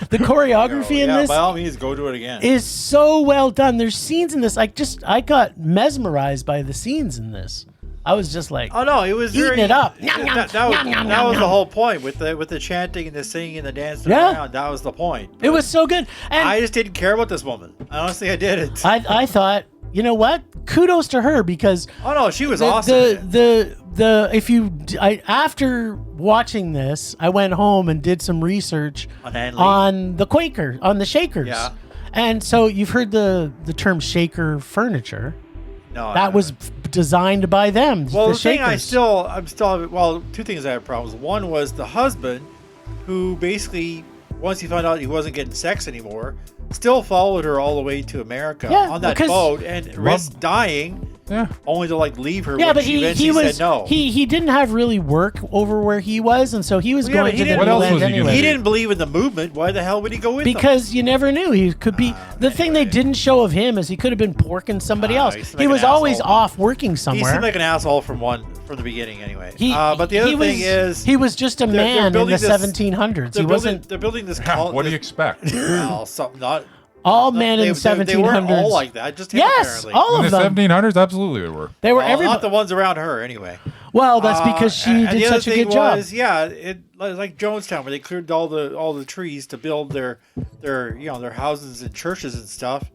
The choreography in yeah, this by all means, go do it again. is so well done. There's scenes in this. I got mesmerized by the scenes in this. I was just like, Oh no, it was Eating very, it up. That, Yum, that, yum, was, yum, yum, that was yum. the whole point with the chanting and the singing and the dancing Yeah. around. That was the point. it was so good. And I just didn't care about this woman. Honestly, I didn't. I thought, you know what? Kudos to her because Oh no, she was awesome. after watching this, I went home and did some research On Ann Lee? on the Quaker, on the Shakers. Yeah. And so you've heard the term Shaker furniture. No, That was designed by them. Well, the the thing Shakers. well, two things I had problems. One was the husband, who basically, once he found out he wasn't getting sex anymore, still followed her all the way to America on that boat and risked dying. Yeah. Only to like leave her. Yeah, when but she he was said no. he didn't have really work over where he was, and so he was going to the What new else land was he gonna anyway. do? He didn't believe in the movement. Why the hell would he go with them? Because you never knew. He could be. The thing they didn't show of him is he could have been porking somebody else. he seemed He like was an always asshole. off working He somewhere. seemed like an asshole from the beginning, anyway. But the he other thing is, he was just a they're man in the building this- 1700s. He wasn't They're building this. What do you expect? Well, something not. all men in the 1700s. They weren't all like that. Just him, yes, apparently. all In of the them. 1700s, absolutely they were. They were Well, everybody. not the ones around her, anyway. Well, that's because she and the did other such a thing good job. was, yeah, it like Jonestown, where they cleared all the trees to build their houses and churches and stuff.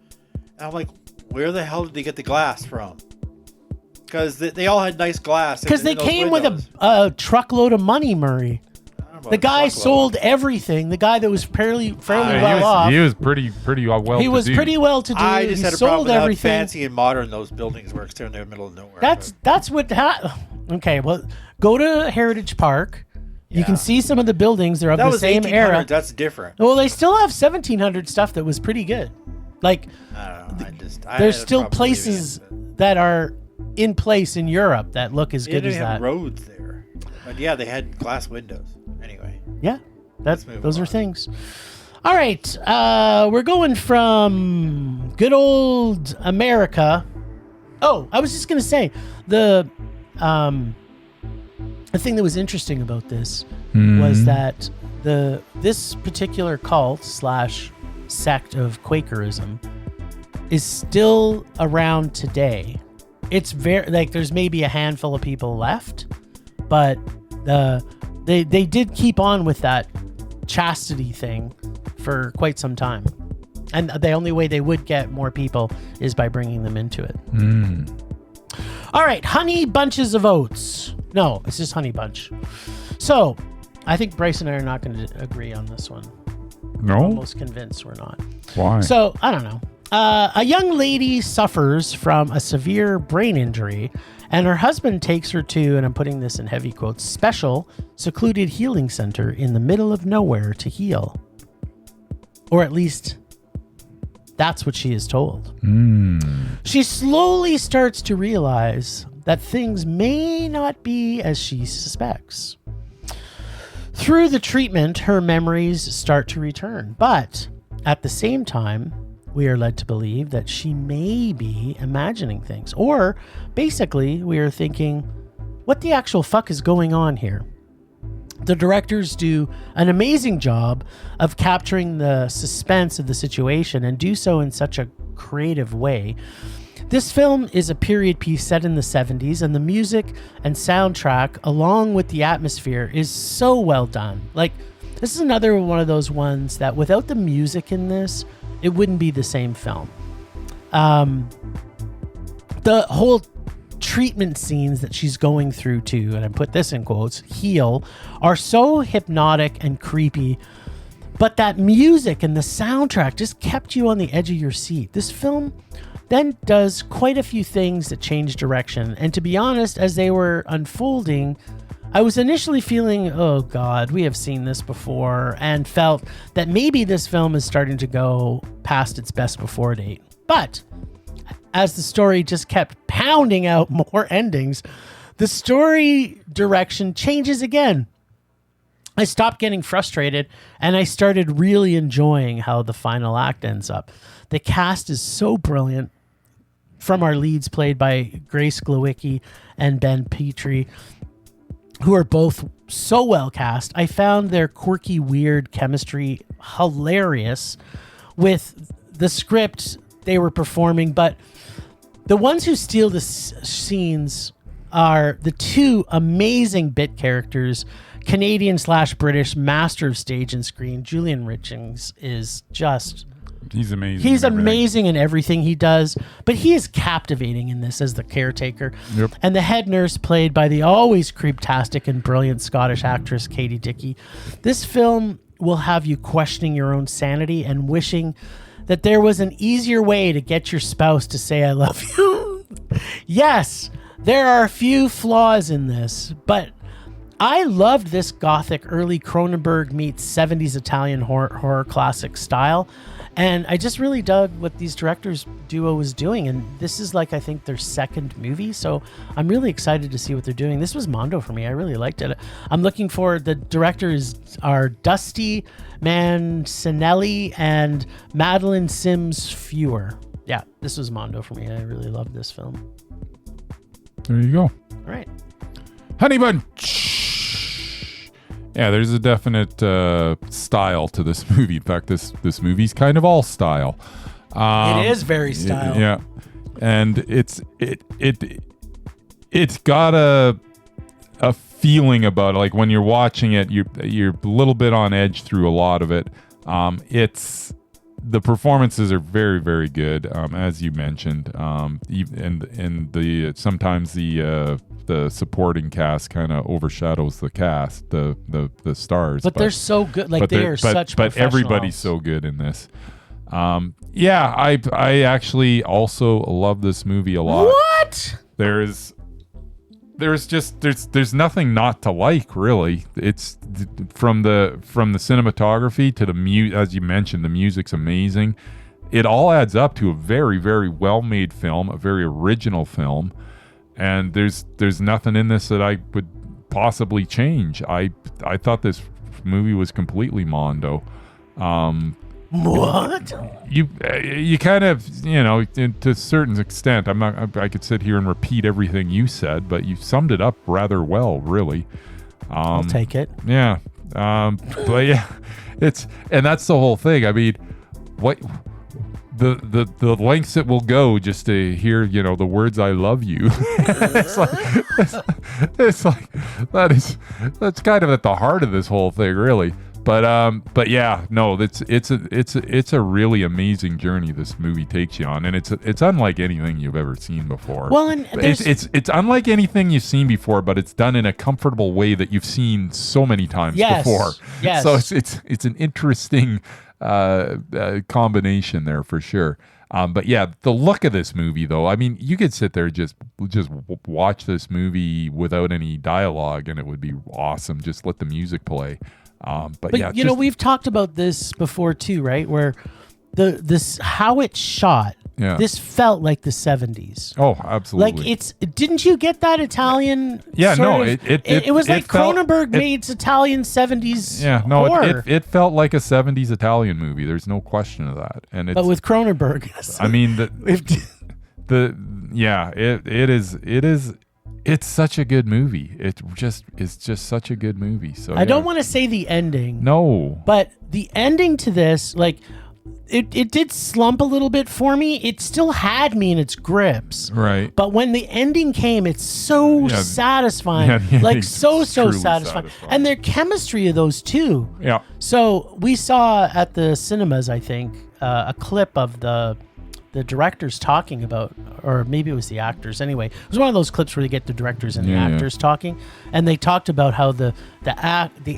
And I'm like, where the hell did they get the glass from? Because they all had nice glass. Because they in those came windows. with a truckload of money, Murray. I don't know about The guy truckload. sold everything. The guy that was fairly Yeah, well off. he was pretty well. He was pretty well to do. I just he had a sold problem with how everything. fancy and modern those buildings were. 'Cause they're in the middle of nowhere. That's what. Okay, well, go to Heritage Park. You can see some of the buildings. They're of that the was same 1800. era. That's different. Well, they still have 1700 stuff that was pretty good. Like, I don't know. I there's had a still problem believing places it. that are in place in Europe that look as They good didn't as even have that. roads there. But yeah, they had glass windows. Anyway. Yeah, move those are on. things. All right, we're going from good old America. Oh, I was just gonna say the thing that was interesting about this was that this particular cult / sect of Quakerism is still around today. It's very like there's maybe a handful of people left, but they did keep on with that chastity thing for quite some time. And the only way they would get more people is by bringing them into it. All right, honey bunches of oats. No, it's just honey bunch. So, I think Bryce and I are not going to agree on this one. No. Almost convinced we're not. Why? So, I don't know. A young lady suffers from a severe brain injury, and her husband takes her to, and I'm putting this in heavy quotes, special, secluded healing center in the middle of nowhere to heal. Or at least, that's what she is told. She slowly starts to realize that things may not be as she suspects. Through the treatment, her memories start to return, but at the same time, we are led to believe that she may be imagining things. Or basically, we are thinking, what the actual fuck is going on here? The directors do an amazing job of capturing the suspense of the situation and do so in such a creative way. This film is a period piece set in the 70s, and the music and soundtrack, along with the atmosphere, is so well done. Like, this is another one of those ones that without the music in this, it wouldn't be the same film. The whole treatment scenes that she's going through to, and I put this in quotes, heal, are so hypnotic and creepy. But that music and the soundtrack just kept you on the edge of your seat. This film then does quite a few things that change direction. And to be honest, as they were unfolding, I was initially feeling, oh God, we have seen this before, and felt that maybe this film is starting to go past its best before date. But as the story just kept pounding out more endings, the story direction changes again. I stopped getting frustrated, and I started really enjoying how the final act ends up. The cast is so brilliant, from our leads played by Grace Glowicki and Ben Petrie, who are both so well cast. I found their quirky, weird chemistry hilarious with the script they were performing, but the ones who steal the scenes are the two amazing bit characters, Canadian / British master of stage and screen. Julian Richings is just... He's amazing. He's in everything. amazing in everything he does, but he is captivating in this as the caretaker. Yep. And the head nurse, played by the always creeptastic and brilliant Scottish actress Katie Dickey. This film will have you questioning your own sanity and wishing that there was an easier way to get your spouse to say I love you. Yes, there are a few flaws in this, but I loved this gothic early Cronenberg meets 70s Italian horror classic style. And I just really dug what these directors duo was doing. And this is like, I think, their second movie. So I'm really excited to see what they're doing. This was Mondo for me. I really liked it. I'm looking for the directors are Dusty Mancinelli and Madeline Sims Fewer. Yeah, this was Mondo for me. I really loved this film. There you go. All right. Honey Bunch. Yeah, there's a definite style to this movie. In fact, this movie's kind of all style. It is very style. Yeah, and it's got a feeling about it. Like when you're watching it, you're a little bit on edge through a lot of it. The performances are very, very good, as you mentioned. And the sometimes the supporting cast kind of overshadows the cast, the stars. But they're so good. Like they are such professionals. But everybody's so good in this. Yeah, I actually also love this movie a lot. What? There's nothing not to like, really. It's from the cinematography to the as you mentioned, the music's amazing. It all adds up to a very, very well-made film, a very original film, and there's nothing in this that I would possibly change. I thought this movie was completely Mondo. What? You kind of, to a certain extent, I could sit here and repeat everything you said, but you summed it up rather well, really. I'll take it. Yeah. But yeah, and that's the whole thing. I mean, what the lengths it will go just to hear, the words "I love you." it's like that's kind of at the heart of this whole thing, really. But yeah, no, it's a really amazing journey this movie takes you on, and it's unlike anything you've ever seen before. Well, and it's unlike anything you've seen before, but it's done in a comfortable way that you've seen so many times before. Yes. So it's an interesting combination there for sure. But yeah, the look of this movie, though, I mean, you could sit there just watch this movie without any dialogue, and it would be awesome. Just let the music play. But yeah, we've talked about this before too, right? Where this how it's shot. Yeah. This felt like the 70s. Oh, absolutely. Like didn't you get that Italian? Yeah, no, it was like Cronenberg made Italian 70s. Yeah, no, horror. it felt like a 70s Italian movie. There's no question of that. And but with Cronenberg, I mean it's such a good movie. It's just such a good movie. So I don't want to say the ending. No. But the ending to this, like, it did slump a little bit for me. It still had me in its grips. Right. But when the ending came, it's so satisfying. Yeah, like so truly satisfying. And their chemistry of those two. Yeah. So we saw at the cinemas, I think, a clip of the directors talking about, or maybe it was the actors. Anyway, it was one of those clips where they get the directors and the actors talking, and they talked about how the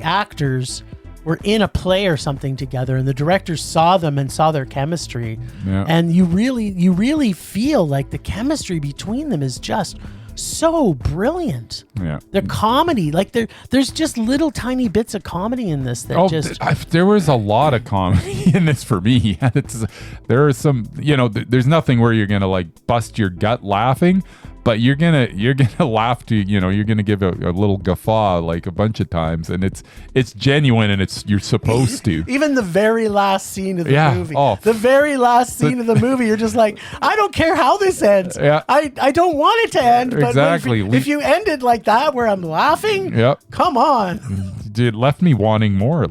actors were in a play or something together, and the directors saw them and saw their chemistry, and you really feel like the chemistry between them is just so brilliant. Yeah, the comedy, like there's just little tiny bits of comedy in this that there was a lot of comedy in this for me. There are some, there's nothing where you're gonna like bust your gut laughing, but you're gonna laugh to, you're gonna give a little guffaw like a bunch of times, and it's genuine, and you're supposed to. Even the very last scene of the movie. Oh. The very last scene of the movie, you're just like, I don't care how this ends. Yeah. I don't want it to end. But exactly. if you end it like that, where I'm laughing, come on. Dude, left me wanting more.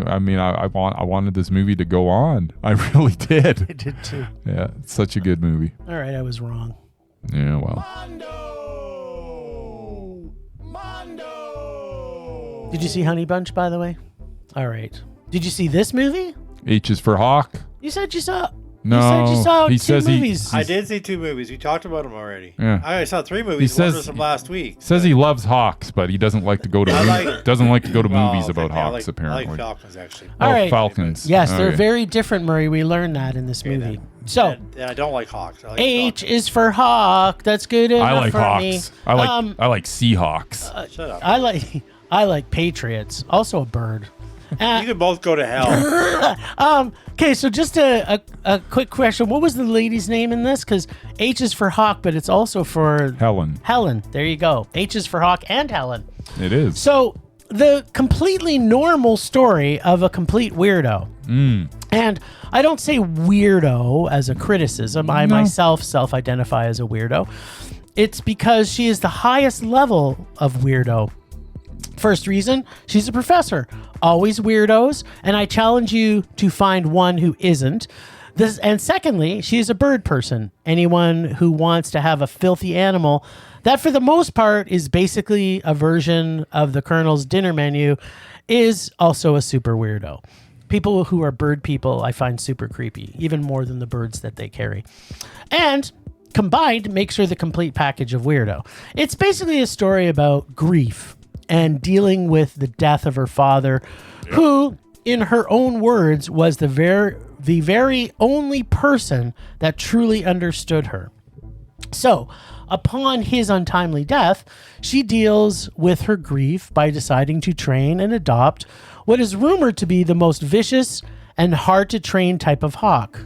I mean, I wanted this movie to go on. I really did. I did too. Yeah, it's such a good movie. All right, I was wrong. Yeah, well. Mondo! Did you see Honey Bunch, by the way? All right. Did you see this movie? H is for Hawk. You said you saw... No, You said you saw he two says movies. I did see 2 movies. We talked about them already. Yeah. I saw 3 movies. One was from last week. Says he loves hawks, but he doesn't like to go to movies about well, hawks. I Apparently, like Falcons actually. All right. Falcons. Yes, they're Okay. very different, Murray. We learned that in this movie. then. So And I don't like Hawks. I like H Falcons. is for hawk. That's good enough I like for hawks. me. I like Seahawks. Shut up. I like patriots. Also a bird. You can both go to hell. Okay, so just a quick question. What was the lady's name in this? Because H is for hawk, but it's also for Helen. Helen. There you go. H is for hawk and Helen. It is. So the completely normal story of a complete weirdo. And I don't say weirdo as a criticism. I myself self-identify as a weirdo. It's because she is the highest level of weirdo. First reason, she's a professor. Always weirdos, and I challenge you to find one who isn't. And secondly, she is a bird person. Anyone who wants to have a filthy animal that for the most part is basically a version of the Colonel's dinner menu is also a super weirdo. People who are bird people I find super creepy, even more than the birds that they carry. And combined makes her the complete package of weirdo. It's basically a story about grief and dealing with the death of her father, who, in her own words, was the very only person that truly understood her. So, upon his untimely death, she deals with her grief by deciding to train and adopt what is rumored to be the most vicious and hard to train type of hawk.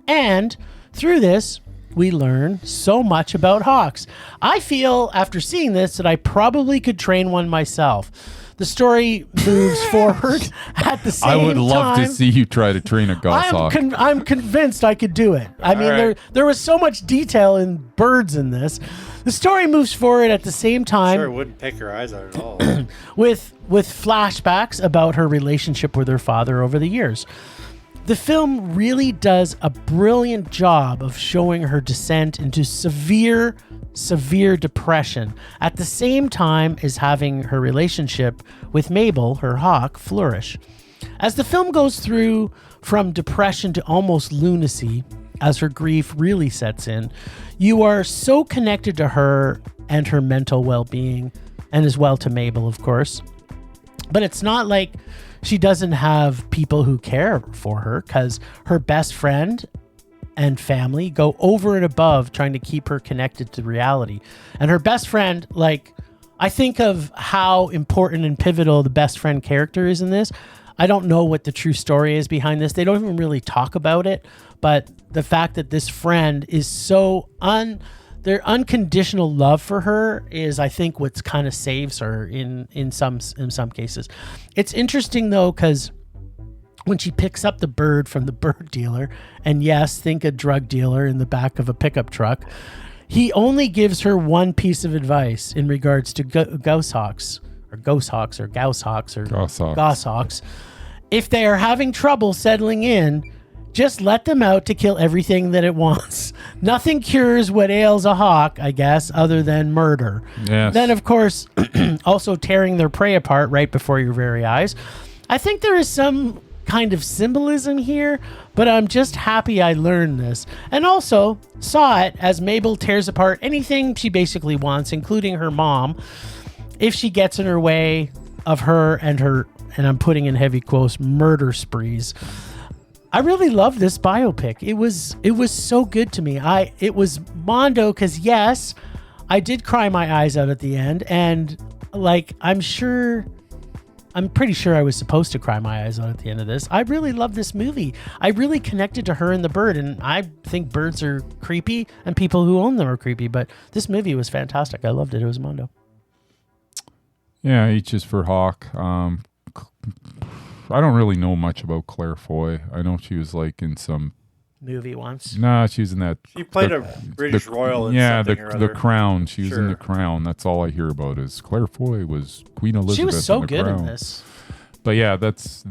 And through this, we learn so much about hawks. I feel after seeing this that I probably could train one myself. The story moves forward at the same I time. would love to see you try to train a goshawk. I'm convinced I could do it. I mean, right. there was so much detail in birds in this. The story moves forward at the same time Sure wouldn't pick her eyes out at all. with flashbacks about her relationship with her father over the years. The film really does a brilliant job of showing her descent into severe depression at the same time as having her relationship with Mabel, her hawk, flourish. As the film goes through from depression to almost lunacy, as her grief really sets in, you are so connected to her and her mental well-being, and as well to Mabel, of course. But it's not like she doesn't have people who care for her, because her best friend and family go over and above trying to keep her connected to reality. And her best friend, like, I think of how important and pivotal the best friend character is in this. I don't know what the true story is behind this. They don't even really talk about it, but the fact that this friend is so their unconditional love for her is, I think, what's kind of saves her in some cases. It's interesting though, because when she picks up the bird from the bird dealer, and yes, think a drug dealer in the back of a pickup truck, he only gives her one piece of advice in regards to goshawks. If they are having trouble settling in, just let them out to kill everything that it wants. Nothing cures what ails a hawk, I guess, other than murder. Yes. Then, of course, also tearing their prey apart right before your very eyes. I think there is some kind of symbolism here, but I'm just happy I learned this. And also saw it as Mabel tears apart anything she basically wants, including her mom, if she gets in her way of her, and I'm putting in heavy quotes, murder sprees. I really love this biopic. It was so good to me. It was Mondo, because yes, I did cry my eyes out at the end, and like I'm pretty sure I was supposed to cry my eyes out at the end of this. I really love this movie. I really connected to her and the bird, and I think birds are creepy and people who own them are creepy, but this movie was fantastic. I loved it. It was Mondo. Yeah, H is for hawk. I don't really know much about Claire Foy. I know she was like in some movie once. Nah, she was in that. She played a British royal in something or the other. Crown. She was in Sure. The Crown. That's all I hear about is Claire Foy was Queen Elizabeth. She was so in The good Crown. in this. But yeah, this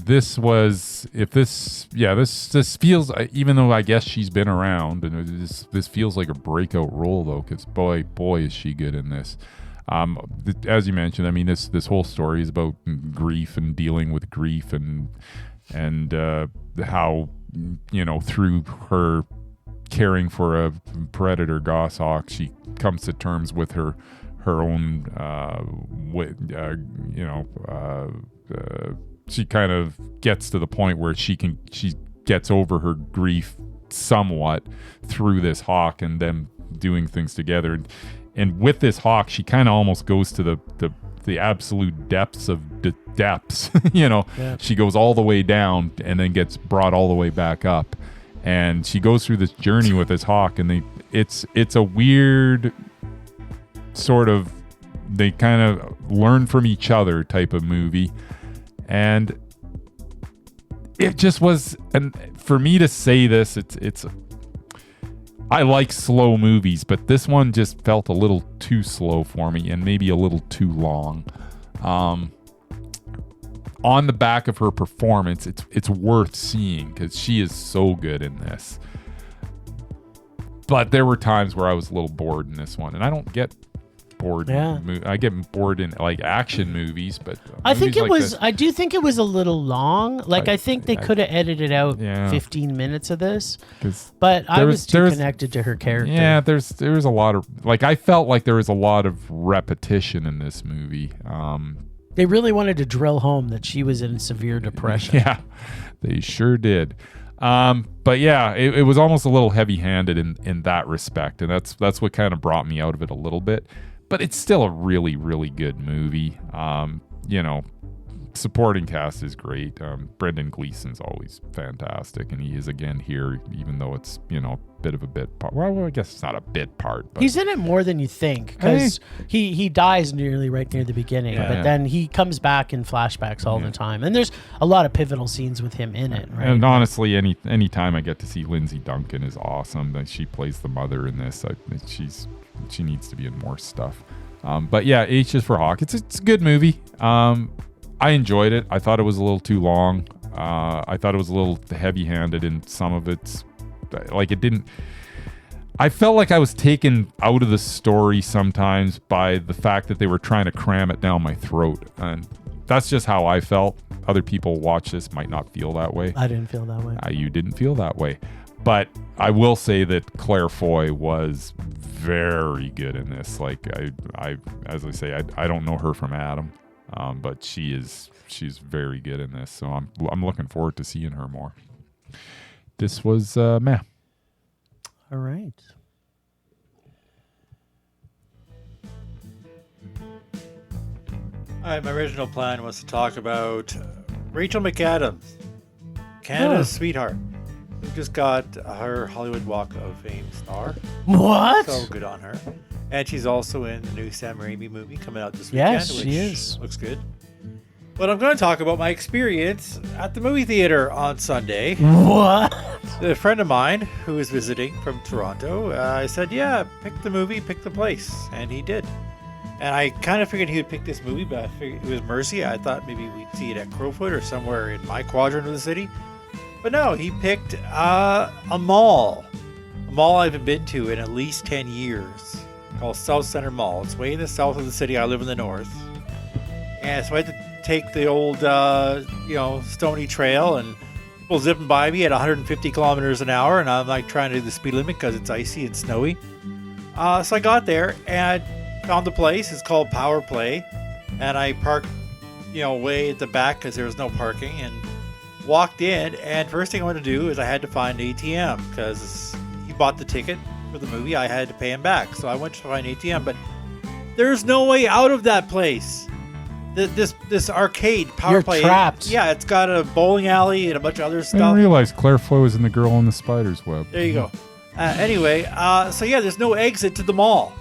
feels, even though I guess she's been around, and this feels like a breakout role though, because boy is she good in this. As you mentioned, I mean, this whole story is about grief and dealing with grief and how through her caring for a predator goshawk, she comes to terms with her own she kind of gets to the point where she gets over her grief somewhat through this hawk and them doing things together. And with this hawk, she kind of almost goes to the absolute depths of depths. Yeah. She goes all the way down and then gets brought all the way back up. And she goes through this journey with this hawk, and it's a weird sort of, they kind of learn from each other type of movie. And it just was, and for me to say this, it's I like slow movies, but this one just felt a little too slow for me and maybe a little too long. On the back of her performance, it's worth seeing because she is so good in this. But there were times where I was a little bored in this one, and I don't get bored. Yeah. I get bored in like action movies, but I think movies it like was. this- I do think it was a little long. Like I think they could have edited out Yeah. 15 minutes of this, 'cause but I there was was- too there was- connected to her character. Yeah, there was a lot of, like, I felt like there was a lot of repetition in this movie. They really wanted to drill home that she was in severe depression. Yeah, they sure did. But yeah, it was almost a little heavy-handed in that respect, and that's what kind of brought me out of it a little bit. But it's still a really, really good movie. Supporting cast is great. Brendan Gleeson's always fantastic, and he is again here, even though it's a bit of a bit part. Well, I guess it's not a bit part, but He's in it more than you think because he dies nearly right near the beginning, Yeah. but then he comes back in flashbacks all the time, and there's a lot of pivotal scenes with him in it. Right? And honestly, any time I get to see Lindsay Duncan is awesome. Like, she plays the mother in this. She needs to be in more stuff. But yeah, H is for Hawk. It's a good movie. I enjoyed it. I thought it was a little too long. I thought it was a little heavy-handed in some of its. Like, it didn't. I felt like I was taken out of the story sometimes by the fact that they were trying to cram it down my throat, and that's just how I felt. Other people watch this might not feel that way. I didn't feel that way. You didn't feel that way. But I will say that Claire Foy was very good in this. Like, I as I say, I don't know her from Adam, but she's very good in this. So I'm looking forward to seeing her more. This was meh. All right. All right, my original plan was to talk about Rachel McAdams, Canada's sweetheart, who just got her Hollywood Walk of Fame star. What? So good on her. And she's also in the new Sam Raimi movie coming out this Yes, weekend, she which is. looks good. But I'm going to talk about my experience at the movie theater on Sunday. What? A friend of mine who was visiting from Toronto, I said, yeah, pick the movie, pick the place. And he did. And I kind of figured he would pick this movie, but I figured it was Mercy. I thought maybe we'd see it at Crowfoot or somewhere in my quadrant of the city. But no, he picked a mall I haven't been to in at least 10 years, called South Center Mall. It's way in the south of the city. I live in the north. And so I had to take the old, Stony Trail, and people zipping by me at 150 kilometers an hour, and I'm like trying to do the speed limit because it's icy and snowy. So I got there and found the place. It's called Power Play, and I parked, way at the back because there was no parking, and walked in. And first thing I wanted to do is I had to find an ATM because he bought the ticket for the movie. I had to pay him back, so I went to find an ATM, but there's no way out of that place. This arcade Power You're Play. trapped. Yeah, it's got a bowling alley and a bunch of other I stuff. didn't realize Claire Foy was in The Girl in the Spider's Web. There you go. Anyway, so yeah, there's no exit to the mall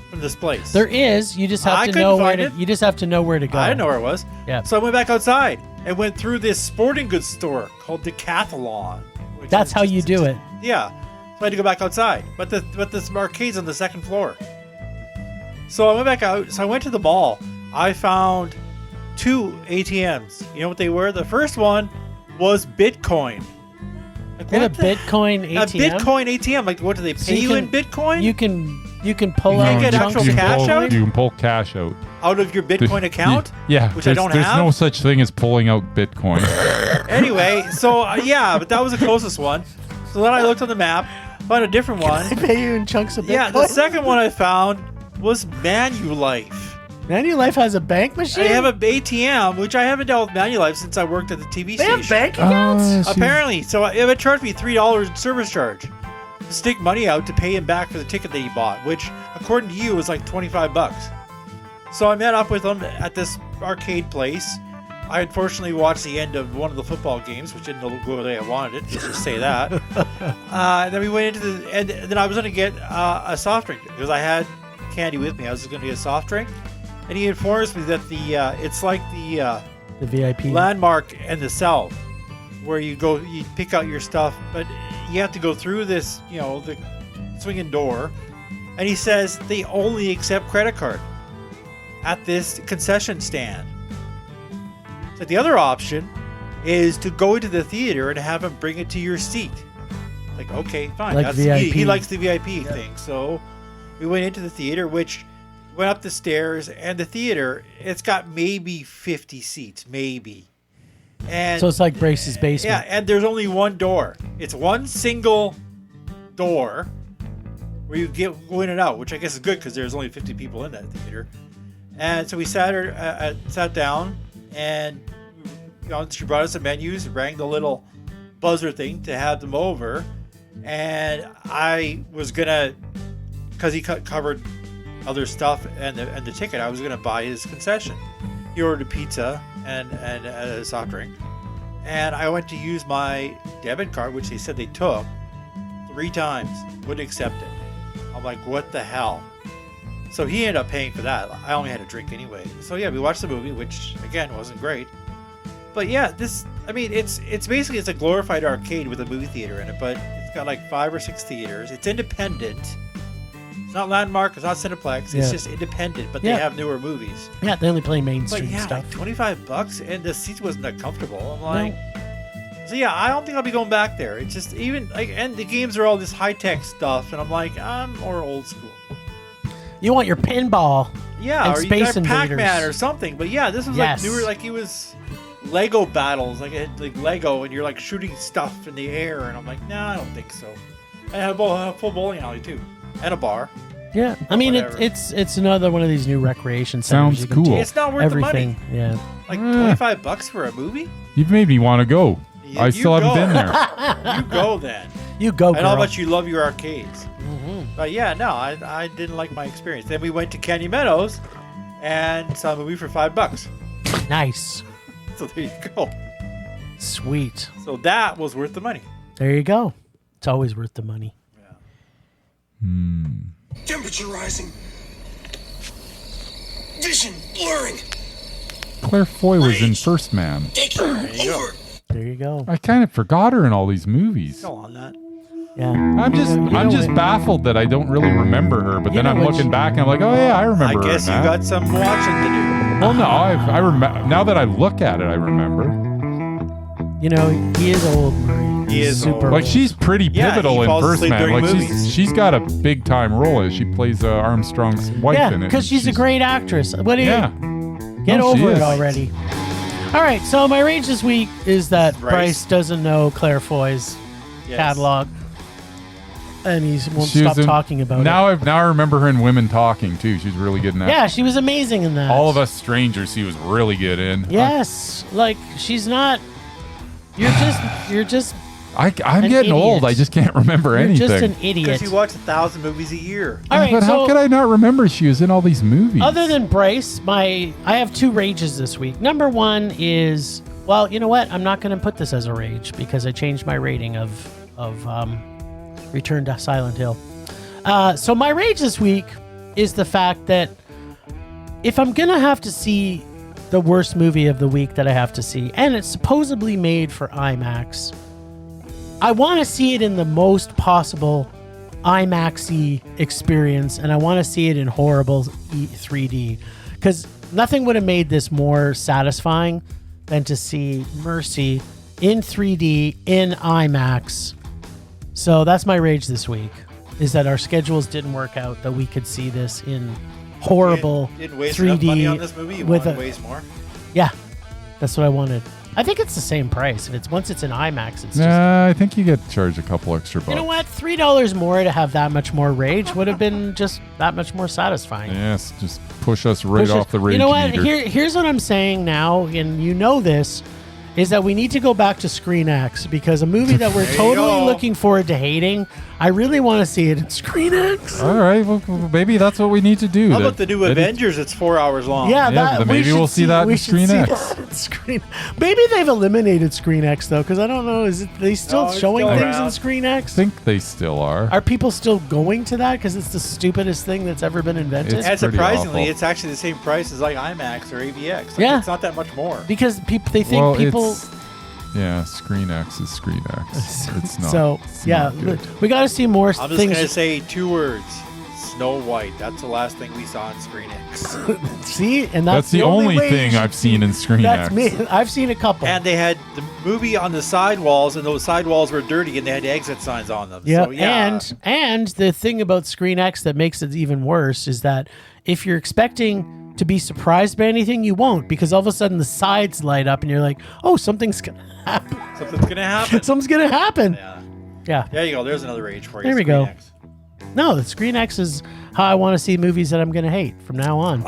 from this place. There is. You just have I to couldn't know where find to. it. You just have to know where to go. I didn't know where it was. Yeah. So I went back outside and went through this sporting goods store called Decathlon. which That's is how you do it. Yeah. So I had to go back outside. But this arcade's on the second floor. So I went back out. So I went to the mall. I found 2 ATMs. You know what they were? The first one was Bitcoin. Like, In a what the- Bitcoin ATM. A Bitcoin ATM. Like, what do they pay you in Bitcoin? You can pull You out can't get chunks actual of cash Bitcoin. out? You can pull cash out. Out of your Bitcoin account? Yeah, Which I don't there's have? no such thing as pulling out Bitcoin. Anyway, so but that was the closest one. So then I looked on the map, found a different one. I pay you in chunks of Bitcoin. Yeah, the second one I found was Manulife. Manulife has a bank machine? They have an ATM, which I haven't dealt with Manulife since I worked at the TV They station. have bank accounts? Apparently. So it would charge me $3 in service charge to stick money out to pay him back for the ticket that he bought, which, according to you, was like $25. So I met up with him at this arcade place. I unfortunately watched the end of one of the football games, which didn't go the way I wanted it. Let's just say that. Then we went into and then I was going to get a soft drink because I had candy with me. I was just going to get a soft drink, and he informs me that it's like the VIP landmark and the South, where you pick out your stuff, but you have to go through this, the swinging door, and he says they only accept credit card at this concession stand. So the other option is to go into the theater and have him bring it to your seat. Like, okay, fine. Like VIP. He likes the VIP thing. So we went into the theater, which went up the stairs, and the theater, it's got maybe 50 seats, maybe. And so it's like Bryce's basement. Yeah, and there's only one door. It's one single door where you go in and out, which I guess is good because there's only 50 people in that theater. And so we sat down, and she brought us the menus, rang the little buzzer thing to have them over, and I was gonna, because he covered other stuff and the ticket, I was gonna buy his concession. He ordered a pizza and a soft drink, and I went to use my debit card, which they said they took 3 times, wouldn't accept it. I'm like, what the hell? So he ended up paying for that. I only had a drink anyway. So yeah, we watched the movie, which again wasn't great. But yeah, it's basically a glorified arcade with a movie theater in it, but it's got like 5 or 6 theaters. It's independent. It's not Landmark, it's not Cineplex. It's just independent, but they have newer movies. Yeah, they only play mainstream stuff. Like $25, and the seats wasn't that comfortable. I'm like, so yeah, I don't think I'll be going back there. It's just and the games are all this high tech stuff, and I'm like, I'm more old school. You want your pinball? Yeah, and or Space you got Invaders Pac-Man or something. But yeah, this was like newer. Like it was Lego battles, like Lego, and you're like shooting stuff in the air, and I'm like, nah, I don't think so. I have a full bowling alley too, and a bar. Yeah, I mean it's another one of these new recreation centers. Sounds cool. It's not worth everything. The money. Yeah, like $25 for a movie. You've made me want to go. I still haven't been there. You go then. You go, girl. And how much you love your arcades. Mm-hmm. But yeah, no, I didn't like my experience. Then we went to Canyon Meadows and saw a movie for $5. Nice. So there you go. Sweet. So that was worth the money. There you go. It's always worth the money. Yeah. Temperature rising. Vision blurring. Claire Foy was in First Man. Taking over. There you go. I kind of forgot her in all these movies. Go on that. Yeah. I'm just baffled that I don't really remember her, but then I'm looking back and I'm like, oh yeah, I remember her. I guess you now. got some watching to do. Well, no, I remember. Now that I look at it, I remember. You know, he is old, Murray. He is super old. Like she's pretty pivotal he in falls First asleep Man. during Like movies. she's got a big time role. She plays Armstrong's wife in it. because she's a great actress. What do you get No, she over it is. already? All right, so my rage this week is that Bryce. Bryce doesn't know Claire Foy's catalog, and he won't She stop was in- talking about now it. I remember her in Women Talking too. She's really good in that. Yeah, she was amazing in that. All of Us Strangers, she was really good in. Yes, like she's not. You're just. I'm an getting old. idiot. I just can't remember You're anything. just an Because idiot. you watch 1,000 movies a year. All right, but how so could I not remember she was in all these movies? other than Bryce, I have 2 rages this week. Number 1 is, well, you know what? I'm not going to put this as a rage because I changed my rating of Return to Silent Hill. So my rage this week is the fact that if I'm going to have to see the worst movie of the week that I have to see, and it's supposedly made for IMAX, I want to see it in the most possible IMAX-y experience, and I want to see it in horrible 3D, because nothing would have made this more satisfying than to see Mercy in 3D in IMAX. So that's my rage this week, is that our schedules didn't work out, that we could see this in horrible Didn't waste 3D enough money on this movie. You with want a to waste more? Yeah, that's what I wanted. I think it's the same price. If it's once it's in IMAX, it's just. I think you get charged a couple extra bucks. You know what? $3 more to have that much more rage would have been just that much more satisfying. Yes, just push us right off the rage You know what? meter. Here's what I'm saying now, and you know this, is that we need to go back to Screen X because a movie that we're totally looking forward to hating, I really want to see it in Screen X. All right, well, maybe that's what we need to do. How about the new Avengers? It's 4 hours long. Yeah, maybe we'll see that in Screen X. Maybe they've eliminated Screen X though, because I don't know. Is it they still No, it's showing still things around. in Screen X? I think they still are. Are people still going to that because it's the stupidest thing that's ever been invented? It's And pretty surprisingly, awful. it's actually the same price as like IMAX or AVX. Like, Yeah. It's not that much more. Because they think people. Yeah, Screen X is Screen X. It's not. So it's yeah, not good. we got to see more I'm just things. going to say 2 words. Snow White. That's the last thing we saw on Screen X. See, and That's the only way thing you I've should seen in Screen That's X. me. I've seen a couple. And they had the movie on the sidewalls, and those sidewalls were dirty, and they had exit signs on them. Yeah, So, yeah. and the thing about Screen X that makes it even worse is that if you're expecting to be surprised by anything, you won't, because all of a sudden the sides light up and you're like, oh, something's gonna happen. Something's going to happen. Something's gonna happen. Yeah. There you go. There's another rage for you. There we Screen go. X. No, the Screen X is how I want to see movies that I'm gonna hate from now on.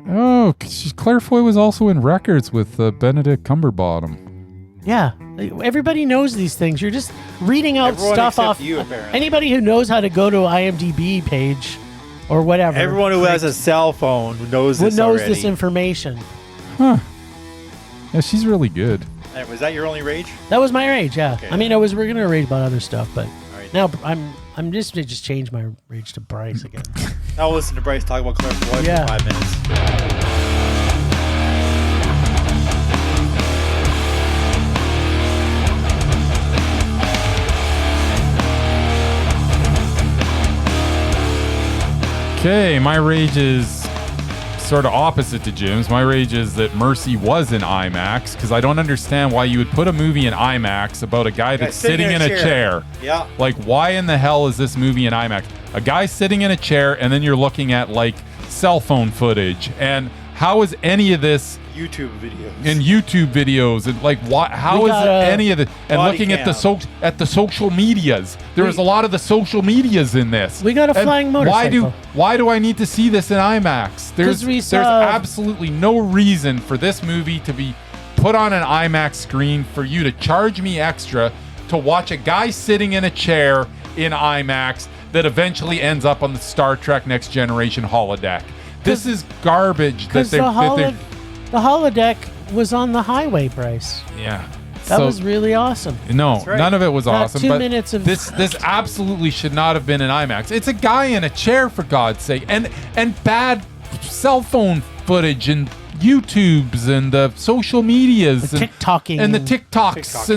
Oh, Claire Foy was also in Records with Benedict Cumberbottom. Yeah, everybody knows these things. You're just reading out Everyone stuff except off. you, apparently. Anybody who knows how to go to IMDb page or whatever. Everyone who has a cell phone knows this already. this information. Huh. Yeah, she's really good. Hey, was that your only rage? That was my rage. Yeah. Okay. I mean, we're gonna rage about other stuff, but All right. now I'm just gonna change my rage to Bryce again. Now we'll listen to Bryce talk about Claire Foy Yeah. for 5 minutes. Okay, my rage is sort of opposite to Jim's. My rage is that Mercy was in IMAX because I don't understand why you would put a movie in IMAX about a guy that's sitting in a chair. Yeah. Like, why in the hell is this movie in IMAX? A guy sitting in a chair, and then you're looking at like cell phone footage. And how is any of this YouTube videos. in YouTube videos? And like, why? How is any of it? And body looking at cam. the social medias, there is a lot of the social medias in this. We got a And flying motorcycle. Why do I need to see this in IMAX? There's we saw- absolutely no reason for this movie to be put on an IMAX screen for you to charge me extra to watch a guy sitting in a chair in IMAX that eventually ends up on the Star Trek Next Generation holodeck. This is garbage. Because the holodeck was on the highway, Bryce. Yeah. That was really awesome. No, right. none of it was Not awesome. 2 but minutes of- this absolutely should not have been in IMAX. It's a guy in a chair, for God's sake, and bad cell phone footage and YouTubes and the social medias The and TikToking and the and- TikToks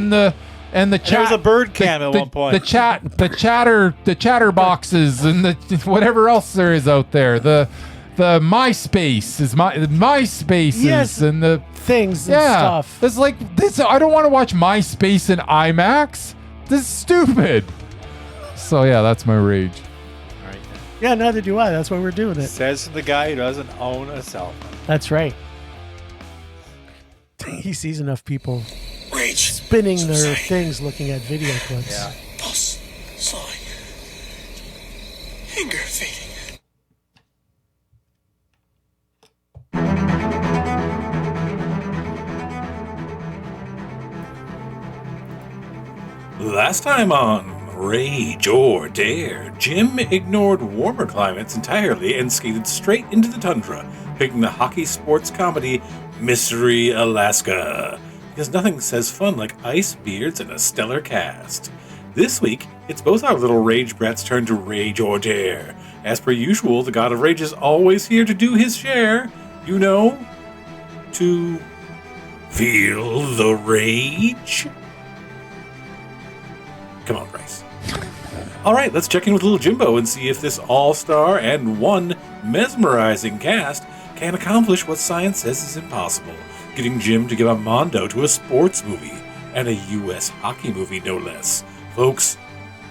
and the chat. there was a bird cam at the- one point. The chatter boxes and the whatever else there is out there. The MySpace is MySpaces Yes. and the Things and yeah, stuff. it's like this. I don't want to watch MySpace in IMAX. This is stupid. So yeah, that's my rage. All right. Yeah, neither do I. That's why we're doing it. Says the guy who doesn't own a cell phone. That's right. He sees enough people Rage. spinning their Subsiding. things looking at video clips. Yeah. Pulse. Slowing. Anger fading. Last time on Rage or Dare, Jim ignored warmer climates entirely and skated straight into the tundra, picking the hockey sports comedy Mystery Alaska. Because nothing says fun like ice beards and a stellar cast. This week, it's both our little rage brats' turn to Rage or Dare. As per usual, the God of Rage is always here to do his share. You know, to feel the rage. Come on, Bryce. All right, let's check in with little Jimbo and see if this all-star and one mesmerizing cast can accomplish what science says is impossible, getting Jim to give a mondo to a sports movie, and a U.S. hockey movie, no less. Folks,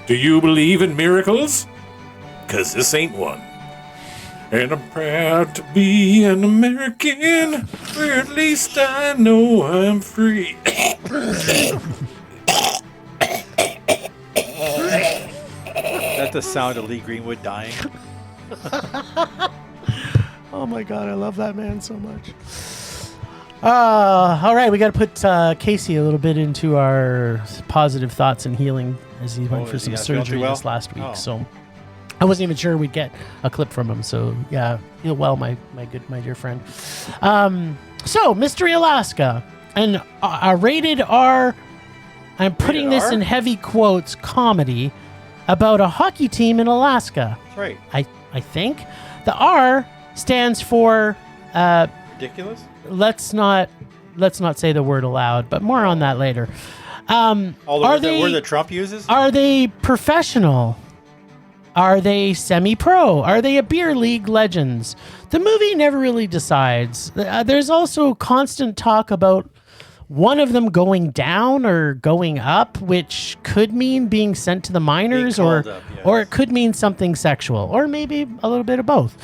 do you believe in miracles? 'Cause this ain't one. And I'm proud to be an American, where at least I know I'm free. That's the sound of Lee Greenwood dying. Oh my God, I love that man so much. All right, we got to put Casey a little bit into our positive thoughts and healing as he went for is he some not feeling surgery too well? this last week. Oh. So I wasn't even sure we'd get a clip from him. So yeah, feel well, my dear friend. So Mystery Alaska, and rated R. I'm putting Rated this R? in heavy quotes, comedy about a hockey team in Alaska. That's right. I think the R stands for Ridiculous? let's not say the word aloud, but more on that later. All the word that Trump uses? Are they professional? Are they semi-pro? Are they a beer league legends? The movie never really decides. There's also constant talk about one of them going down or going up, which could mean being sent to the minors, or called up, yes. or it could mean something sexual, or maybe a little bit of both.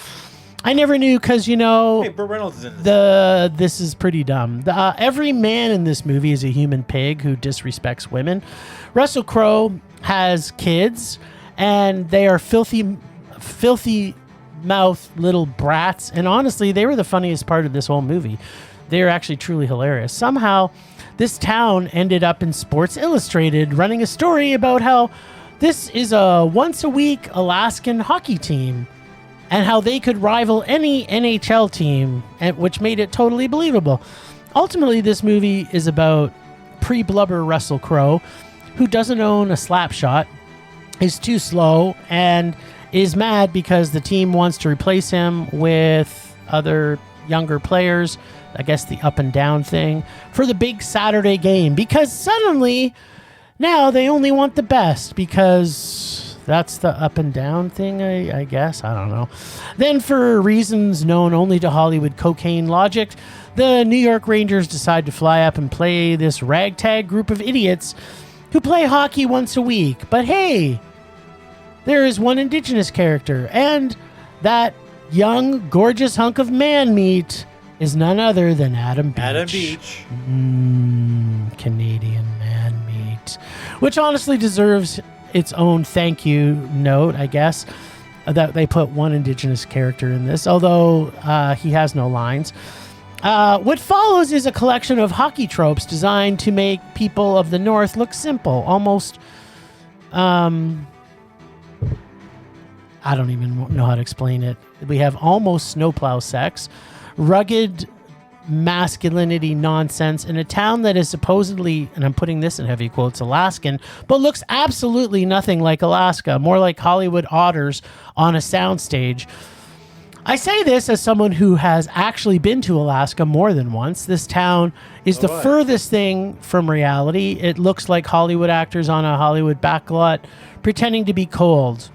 I never knew because, you know, Hey, Burt Reynolds is in this. this is pretty dumb. Every man in this movie is a human pig who disrespects women. Russell Crowe has kids, and they are filthy mouth little brats. And honestly, they were the funniest part of this whole movie. They are actually truly hilarious. Somehow, this town ended up in Sports Illustrated running a story about how this is a once-a-week Alaskan hockey team and how they could rival any NHL team, which made it totally believable. Ultimately, this movie is about pre-blubber Russell Crowe, who doesn't own a slap shot, is too slow, and is mad because the team wants to replace him with other younger players. I guess the up and down thing for the big Saturday game, because suddenly now they only want the best, because that's the up and down thing, I guess. I don't know. Then, for reasons known only to Hollywood cocaine logic, the New York Rangers decide to fly up and play this ragtag group of idiots who play hockey once a week. But hey, there is one indigenous character, and that young, gorgeous hunk of man meat is none other than Adam Beach. Adam Beach. Canadian man meat. Which honestly deserves its own thank you note, I guess, that they put one indigenous character in this, although he has no lines. What follows is a collection of hockey tropes designed to make people of the North look simple, almost... I don't even know how to explain it. We have almost snowplow sex, rugged masculinity nonsense in a town that is supposedly, and I'm putting this in heavy quotes, Alaskan, but looks absolutely nothing like Alaska, more like Hollywood otters on a soundstage. I say this as someone who has actually been to Alaska more than once. This town is the furthest thing from reality. It looks like Hollywood actors on a Hollywood backlot pretending to be cold.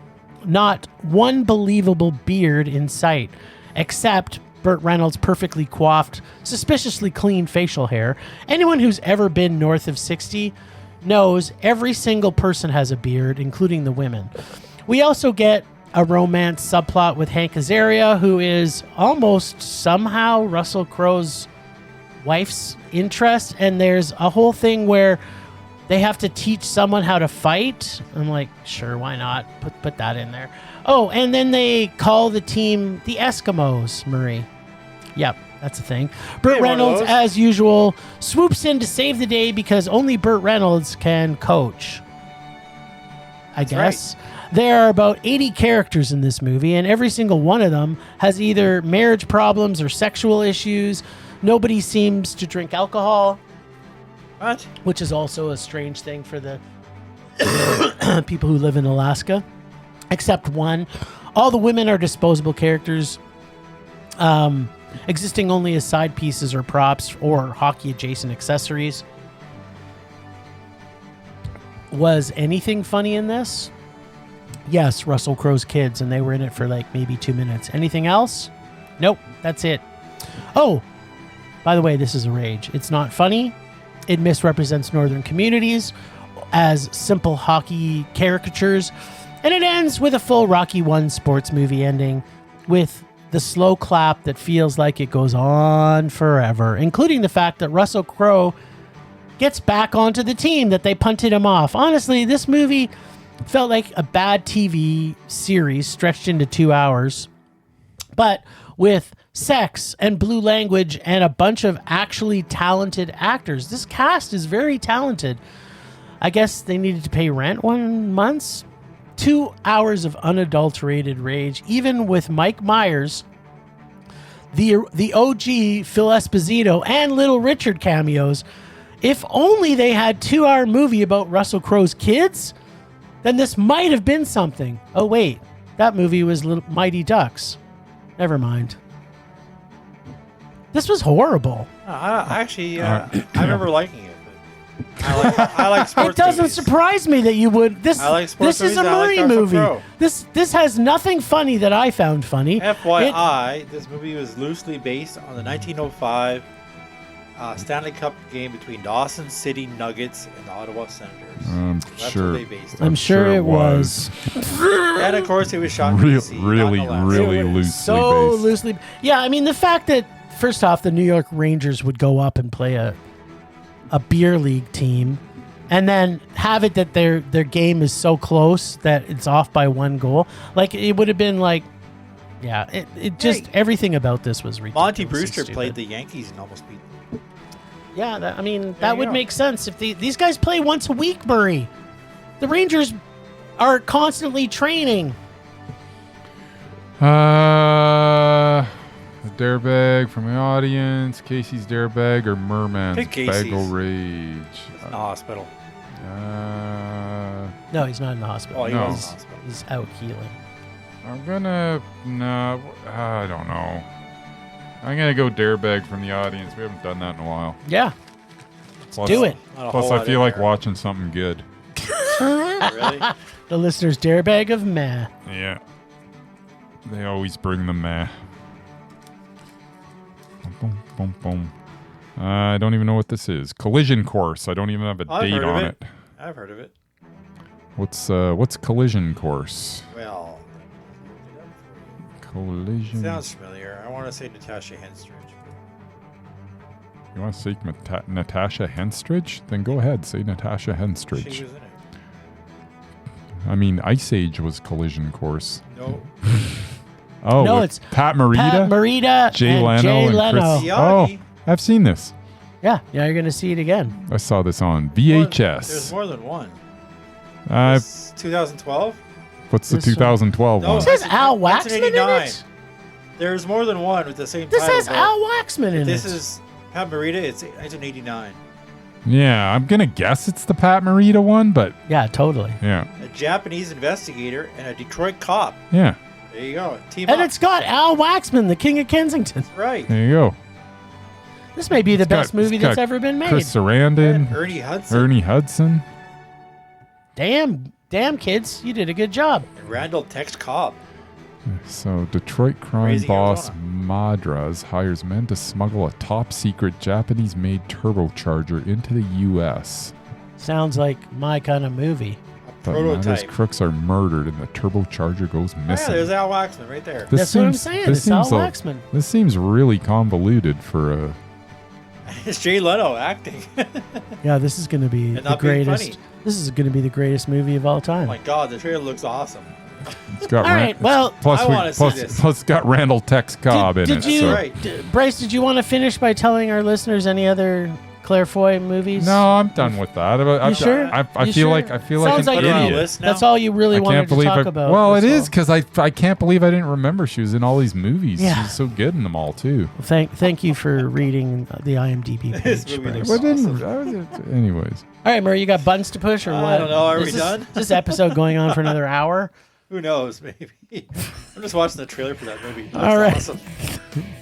Not one believable beard in sight, except Burt Reynolds' perfectly coiffed, suspiciously clean facial hair. Anyone who's ever been north of 60 knows every single person has a beard, including the women. We also get a romance subplot with Hank Azaria, who is almost somehow Russell Crowe's wife's interest, and there's a whole thing where they have to teach someone how to fight. I'm like, sure, why not? Put that in there. Oh, and then they call the team the Eskimos, Marie. Yep, that's a thing. Burt Reynolds, as usual, swoops in to save the day because only Burt Reynolds can coach. I guess. Right. There are about 80 characters in this movie, and every single one of them has either marriage problems or sexual issues. Nobody seems to drink alcohol. What? Which is also a strange thing for the people who live in Alaska, except one. All the women are disposable characters, existing only as side pieces or props or hockey-adjacent accessories. Was anything funny in this? Yes, Russell Crowe's kids, and they were in it for like maybe 2 minutes. Anything else? Nope, that's it. Oh, by the way, this is a rage. It's not funny. It misrepresents northern communities as simple hockey caricatures. And it ends with a full Rocky I sports movie ending with the slow clap that feels like it goes on forever, including the fact that Russell Crowe gets back onto the team that they punted him off. Honestly, this movie felt like a bad TV series stretched into 2 hours, but with sex and blue language and a bunch of actually talented actors. This cast is very talented. I guess they needed to pay rent 1 month. 2 hours of unadulterated rage, even with Mike Myers, the OG Phil Esposito, and Little Richard cameos. If only they had 2-hour movie about Russell Crowe's kids, then this might have been something. Oh wait, that movie was Mighty Ducks. Never mind. This was horrible. I remember liking it. I like sports. It doesn't movies. surprise me that you would. I like sports This is a movies, I like Murray Russell movie. Crowe. This has nothing funny that I found funny. FYI, this movie was loosely based on the 1905 Stanley Cup game between Dawson City Nuggets and the Ottawa Senators. That's sure. what they based it. I'm sure it was. And of course, it was shot in DC, really loosely So based. loosely. Yeah, I mean, the fact that, first off, the New York Rangers would go up and play a beer league team, and then have it that their game is so close that it's off by 1 goal. Like, it would have been like, yeah, it just, Hey. everything about this was ridiculous. Monty Brewster played the Yankees and almost beat them. Yeah, that you would go. make sense. If these guys play once a week, Murray. The Rangers are constantly training. A dare bag from the audience. Casey's dare bag or Merman's Pick Casey's. bagel rage. In the hospital. No, he's not in the hospital. Oh, he No. was in the hospital. He's out healing. I'm gonna I don't know. I'm gonna go dare bag from the audience. We haven't done that in a while. Yeah, Plus, do it. Not a Plus, whole I lot feel in like there. watching something good. Really? The listener's dare bag of meh. Yeah. They always bring the meh. Boom, boom, boom. I don't even know what this is. Collision course. I don't even have a I've date heard of on it. it. I've heard of it. What's collision course? Well, Collision. sounds familiar. I want to say Natasha Henstridge. You want to say Natasha Henstridge? Then go ahead. Say Natasha She Henstridge. was in it. I mean, Ice Age was collision course. No. Oh, No, with it's Pat Morita. Pat Morita Jay and Leno Jay and Leno. Chris- Siagi. I've seen this. Yeah, you're gonna see it again. I saw this on There's VHS. more than one. Uh, It's 2012? what's the This one. 2012 No, one? It says that's- Al that's Waxman in 1989. it. There's more than one with the same This title. has but Al Waxman in This it. is Pat Morita. It's 1989. Yeah, I'm gonna guess it's the Pat Morita one, but Yeah, totally. yeah, A Japanese investigator and a Detroit cop. yeah, There you go. Team And up. it's got Al Waxman, the King of Kensington. right. there you go. This may be the It's got- best movie it's that's got ever been made. Chris Sarandon, And Ernie Hudson Ernie Hudson. Damn, kids, you did a good job. and Randall Tex Cobb. So, Detroit crime Crazy boss Arizona. Madras hires men to smuggle a top-secret Japanese-made turbocharger into the U.S. Sounds like my kind of movie. A But Madras prototype. crooks are murdered and the turbocharger goes Oh, yeah, missing. there's Al Waxman right there. This That's what I'm seems- saying. this It's Al seems a- Waxman. This seems really convoluted for a. It's Jay Leno acting. Yeah, this is going to be And the not being greatest. funny. This is going to be the greatest movie of all Oh time. my God, the trailer looks awesome. It's got All right, well, plus I we, wanna see plus, this. plus got Randall Tex Cobb did in it. you, so. right. Bryce? Did you want to finish by telling our listeners any other Claire Foy movies? No, I'm done with that. I You sure? I You feel sure? like I feel like Sounds an like Put her on a idiot. list now. That's all you really I wanted can't to believe talk I, about. Well, it That's is all. because I can't believe I didn't remember she was in all these movies. Yeah. She's so good in them all too. Thank you for reading the IMDb This page. movie Bryce. looks What didn't? Anyways, All right, Murray, you got buttons to push or what? I don't know. Are we Is done? This episode going on for another hour. Who knows? Maybe. I'm just watching the trailer for that movie. That's All right. awesome.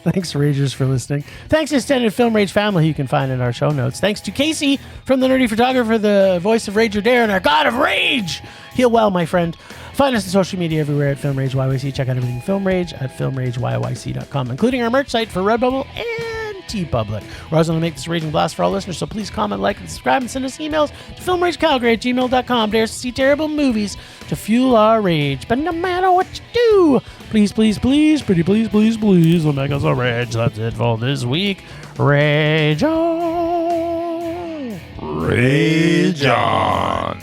Thanks, Ragers, for listening. Thanks to Extended Film Rage family who you can find in our show notes. Thanks to Casey from The Nerdy Photographer, the voice of Rage or Dare, and our God of Rage. Heal well, my friend. Find us on social media everywhere at Film Rage YYC. Check out everything Film Rage at filmrageyyc.com, including our merch site for Redbubble and TeePublic. We're always going to make this raging blast for all listeners, so please comment, like, and subscribe, and send us emails to filmragecalgary@gmail.com. Dare to see terrible movies to fuel our rage. But no matter what you do, Please, please, please, pretty please, please, please, let make us a rage. That's it for this week. Rage on. Rage on.